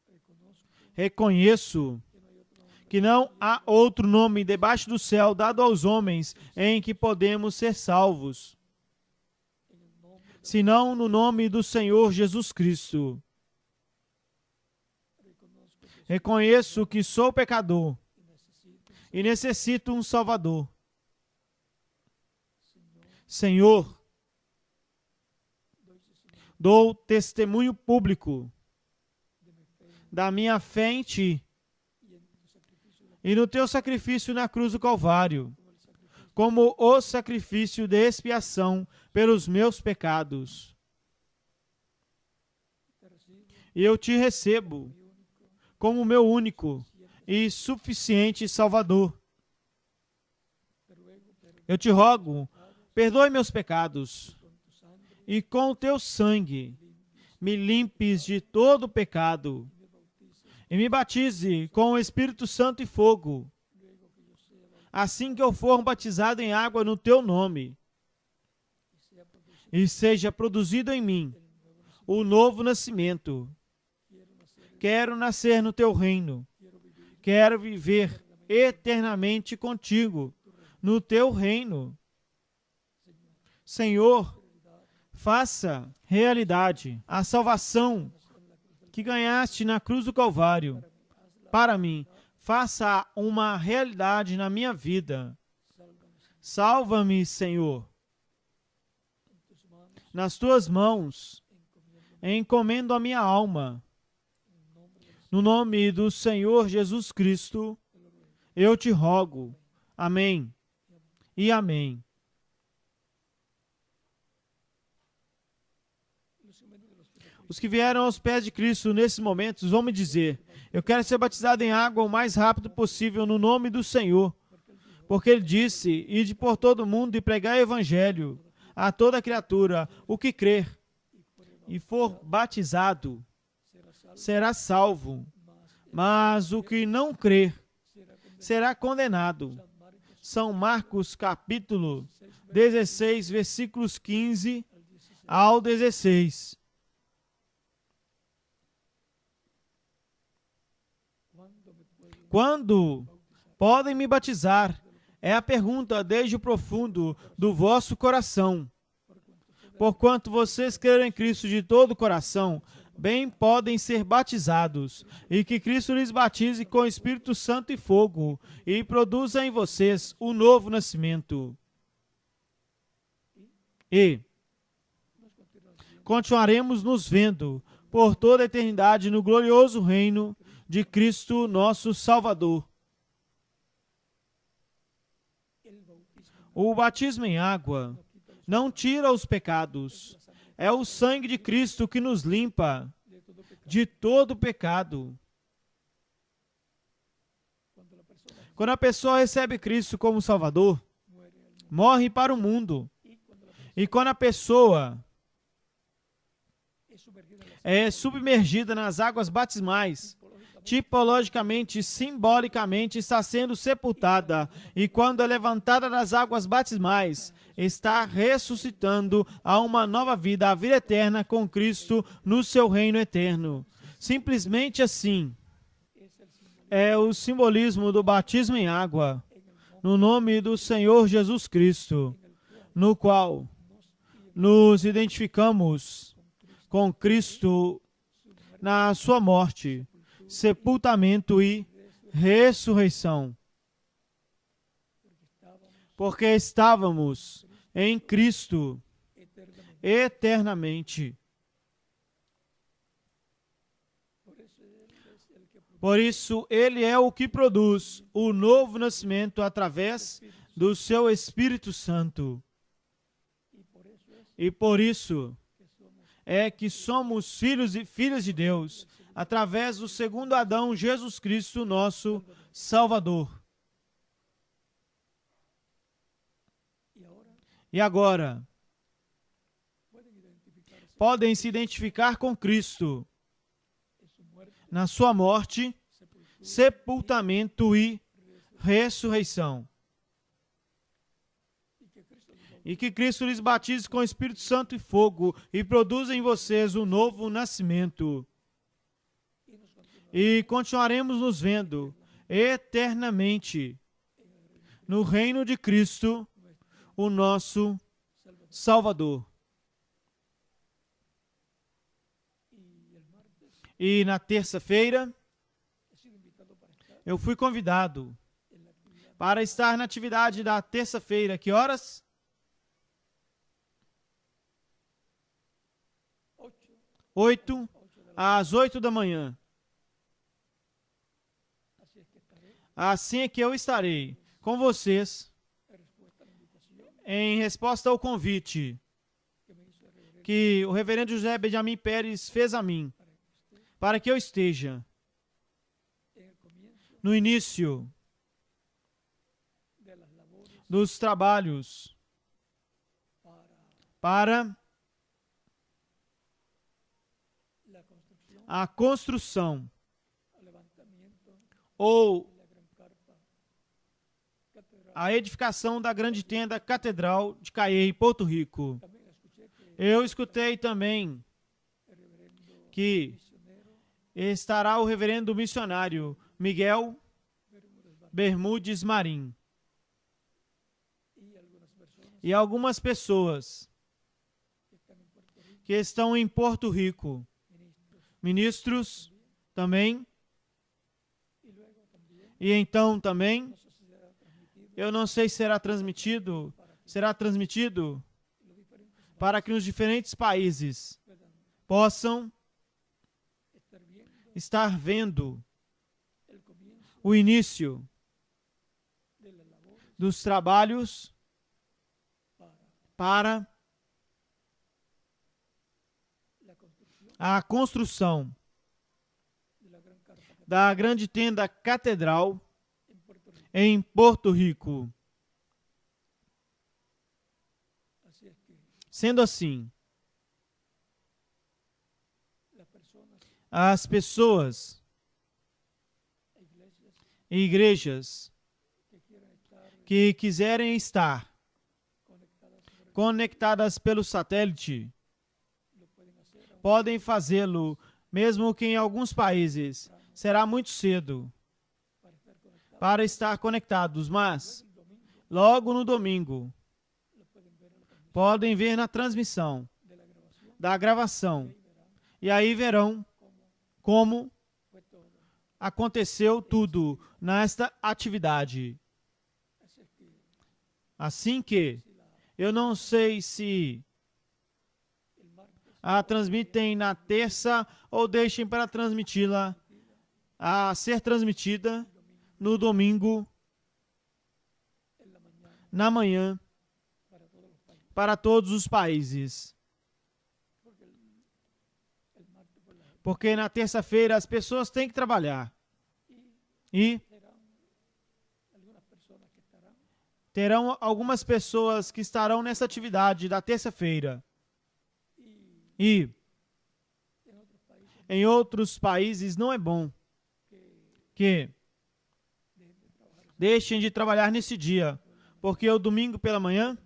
reconozco reconheço que no hay otro nombre que não há outro nome debaixo do céu dado aos homens em que podemos ser salvos, en el nombre de senão no nome do Senhor Jesus Cristo. reconozco que Reconheço que sou pecador y necesito, e necessito um Salvador. Señor, Senhor, doy testimonio dou testemunho público de mi fe da minha fé em Ti y en tu sacrificio de e no Teu sacrifício na cruz do Calvário, como el sacrificio como o sacrifício de expiação pelos meus pecados. te recibo, E eu Te recebo mi único como meu único e suficiente Salvador. te ruego, pero Eu Te rogo, perdoe meus pecados con tu sangre e com o Teu sangue limpies me limpes de todo pecado y me bautices, e me batize com o Espírito Santo e fogo, luego que yo sea bautizado assim que eu for batizado em água no Teu nome, y sea producido e seja produzido em mim el nuevo nacimiento. o novo nascimento. Quiero nacer, Quero nascer no Teu reino, quiero vivir quero viver eternamente contigo, no Teu reino. Senhor, realidad faça realidade a salvação que ganhaste na cruz do Calvário para mim. Faça uma realidade na minha vida. sálvame, Salva-me, Senhor. en tus manos, Nas Tuas mãos encomiendo encomendo a minha alma. en nombre del No nome do Senhor Jesus Cristo, eu Te rogo. Amém e amém. Los que vienen de los pies de Cristo, Os que vieram aos pés de Cristo nesses momentos vão me dizer: eu quero ser batizado em água o mais rápido possível no nome do Senhor. Porque Ele disse: ide por todo o mundo e pregai o Evangelho a toda criatura. O que crer e for batizado será salvo, será salvo, mas mas o que não crer será condenado. será condenado. San Marcos São Marcos capítulo 6, 16, versículos 15 al 16. ao 16. ¿Cuándo me pueden Quando bautizar? podem me batizar? É a pergunta desde o profundo do vosso coração. Porquanto vocês creram em Cristo de todo o coração, bem podem ser batizados, e que Cristo lhes batize com o Espírito Santo e fogo, e produza em vocês o novo nascimento. E Nos continuaremos viendo continuaremos nos vendo por toda a eternidade no glorioso reino de Cristo, nosso Salvador. el bautismo O batismo em água não tira os pecados. É o sangue de Cristo que nos limpa de todo pecado. de todo pecado. Cuando la persona Quando a pessoa recebe Cristo como Salvador, muere al mundo morre para o mundo. y cuando la persona E quando a pessoa es sumergida en las é submergida nas águas batismais, tipológicamente tipologicamente, simbolicamente, está sendo sepultada. E quando é levantada das águas batismais, está ressuscitando a uma nova vida, a vida eterna com Cristo no seu reino eterno. Simplesmente assim. es el símbolo É o simbolismo do batismo em água, en el nombre no nome do Senhor Jesus Cristo, en el cual no qual nos identificamos com Cristo na sua morte, sepultamento e ressurreição, porque estávamos em Cristo eternamente. eternamente. Por eso Él es el que produce Por isso, Ele é o que produz o novo nascimento através do seu Espírito Santo. y por eso es E por isso que somos é que somos filhos e filhas de Deus, através do segundo Adão, Jesus Cristo, nosso Salvador. Y ahora E agora, pueden identificarse podem se identificar com Cristo en su muerte, na sua morte, sepultura, sepultamento e resurrección, ressurreição. y que Cristo les bautice E que Cristo lhes batize com o Espírito Santo e fogo e produza em vocês um novo nascimento. y nos continúe E continuaremos nos vendo eternamente no reino de Cristo, o nosso Salvador. Salvador. Y el martes E na terça-feira, he sido invitado para estar eu fui convidado en la actividad para estar na atividade da terça-feira. Que horas? 8 8 às 8 da manhã. Así es que estaré Assim é que eu estarei com vocês en respuesta a la invitación em resposta ao convite que me hizo el reverendo que o reverendo José Benjamin Pérez fez a mim, para que esté para que eu esteja en el comienzo no início de las labores dos trabalhos para para la construcción a construção o levantamiento ou de la gran carpa catedral. a edificação da grande tenda catedral de Caiei, Porto Rico. También escuché que Eu escutei também el reverendo que misionero estará o reverendo missionário Miguel Bermúdez Barros Bermudes Marim y algunas personas e algumas pessoas que están en Puerto Rico, que estão em Porto Rico, ministros, ministros também, y luego también, e então também, no sé si será transmitido eu não sei se será transmitido en los diferentes para que os diferentes países puedan possam estar viendo estar vendo el comienzo o início de las labores dos trabalhos para para la construcción a construção de la gran carpa catedral da grande tenda catedral en Puerto Rico. em Porto Rico. Así es que Sendo assim, las personas as pessoas e iglesias e igrejas que quieran estar que quiserem estar conectadas sobre conectadas pelo satélite lo pueden hacer aunque podem fazê-lo, mesmo que em alguns países será muito cedo para estar conectados. para estar conectados, mas El domingo logo no domingo lo pueden ver en la transmisión podem ver na transmissão de la grabación da gravação y verán e aí verão como fue todo. aconteceu tudo nesta atividade. Así es que Assim que si la, eu não sei se el martes a transmitem na terça ou deixem para transmiti-la a ser transmitida no domingo en la mañana na manhã para todos los países. para todos os países. Porque el martes por la Porque na terça-feira as pessoas têm que trabalhar e serán algunas personas que estarán terão algumas pessoas que estarão nessa atividade da terça-feira. y E en otros países em outros países não é bom que que dejen de trabajar deixem de trabalhar nesse dia, porque o domingo pela manhã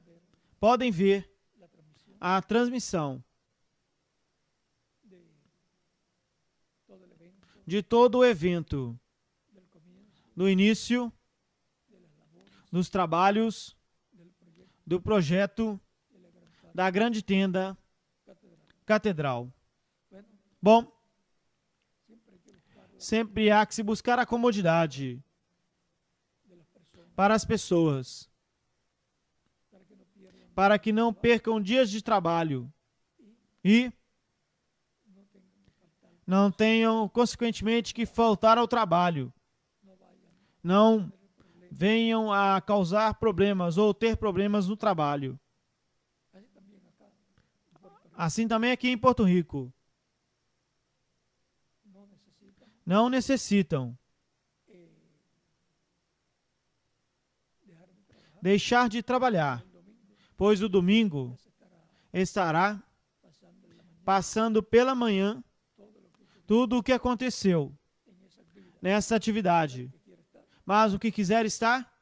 podem ver la transmisión a transmissão de todo el evento de todo o evento, del comienzo no início de las labores dos trabalhos del proyecto do projeto de la gran carpa da grande tenda catedral. catedral. Bueno, Bom, siempre hay que buscar la sempre há que se buscar a comodidade de las personas para as pessoas, para que no pierdan, para que não percam dias de trabalho e no tengan que faltar, não tenham, consequentemente, que faltar ao trabalho, no vayan não a tener problemas. venham a causar problemas ou ter problemas no trabalho. Así también acá en Puerto Rico Assim também aqui em Porto Rico. no não necessitam deixar de trabalhar, pois o domingo estará passando pela manhã tudo o que aconteceu nessa atividade. Mas o que quiser estar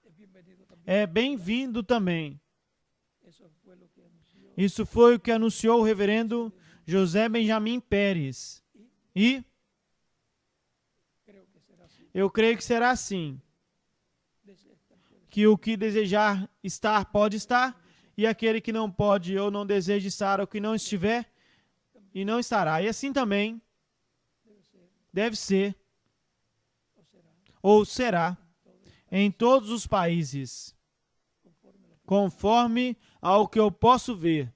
é bem-vindo também. Isso foi o que anunciou o reverendo José Benjamin Pérez. E eu creio que será assim. Que o que desejar estar, pode estar, e aquele que não pode ou não deseja estar, ou que não estiver, e não estará. E assim também deve ser, ou será, em todos os países, conforme ao que eu posso ver,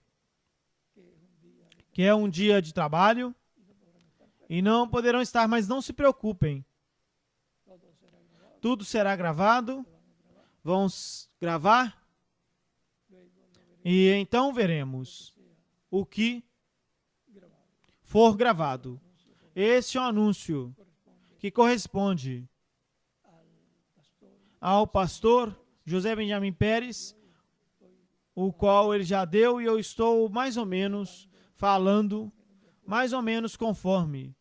que é um dia de trabalho, e não poderão estar, mas não se preocupem. Tudo será gravado, vão gravar, e então veremos o que for gravado. Este é um anúncio que corresponde ao pastor José Benjamin Pérez, o qual ele já deu, e eu estou mais ou menos falando, mais ou menos conforme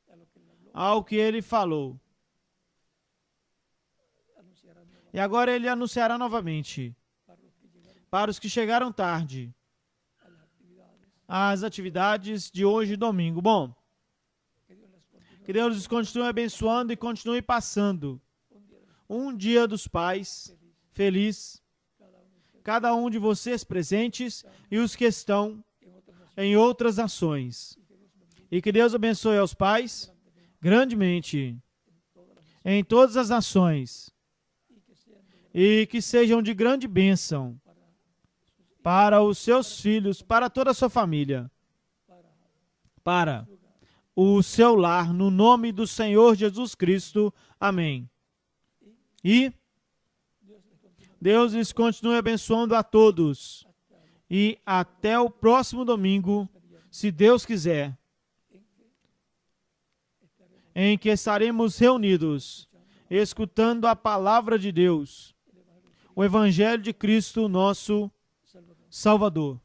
ao que ele falou. E agora ele anunciará novamente, para os que chegaram tarde, as atividades de hoje, domingo. Bom, que Deus os continue abençoando e continue passando um dia dos pais feliz, cada um de vocês presentes e os que estão em outras nações. E que Deus abençoe aos pais grandemente em todas as nações e que sejam de grande bênção para os seus filhos, para toda a sua família, para o seu lar, no nome do Senhor Jesus Cristo. Amém. E Deus lhes continue abençoando a todos. E até o próximo domingo, se Deus quiser, em que estaremos reunidos, escutando a palavra de Deus, o Evangelho de Cristo, nosso Salvador.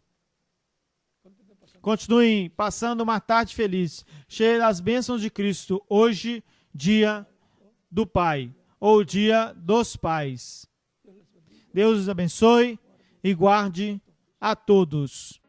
Continuem passando uma tarde feliz, cheia das bênçãos de Cristo, hoje, dia do Pai, ou dia dos pais. Deus os abençoe e guarde a todos.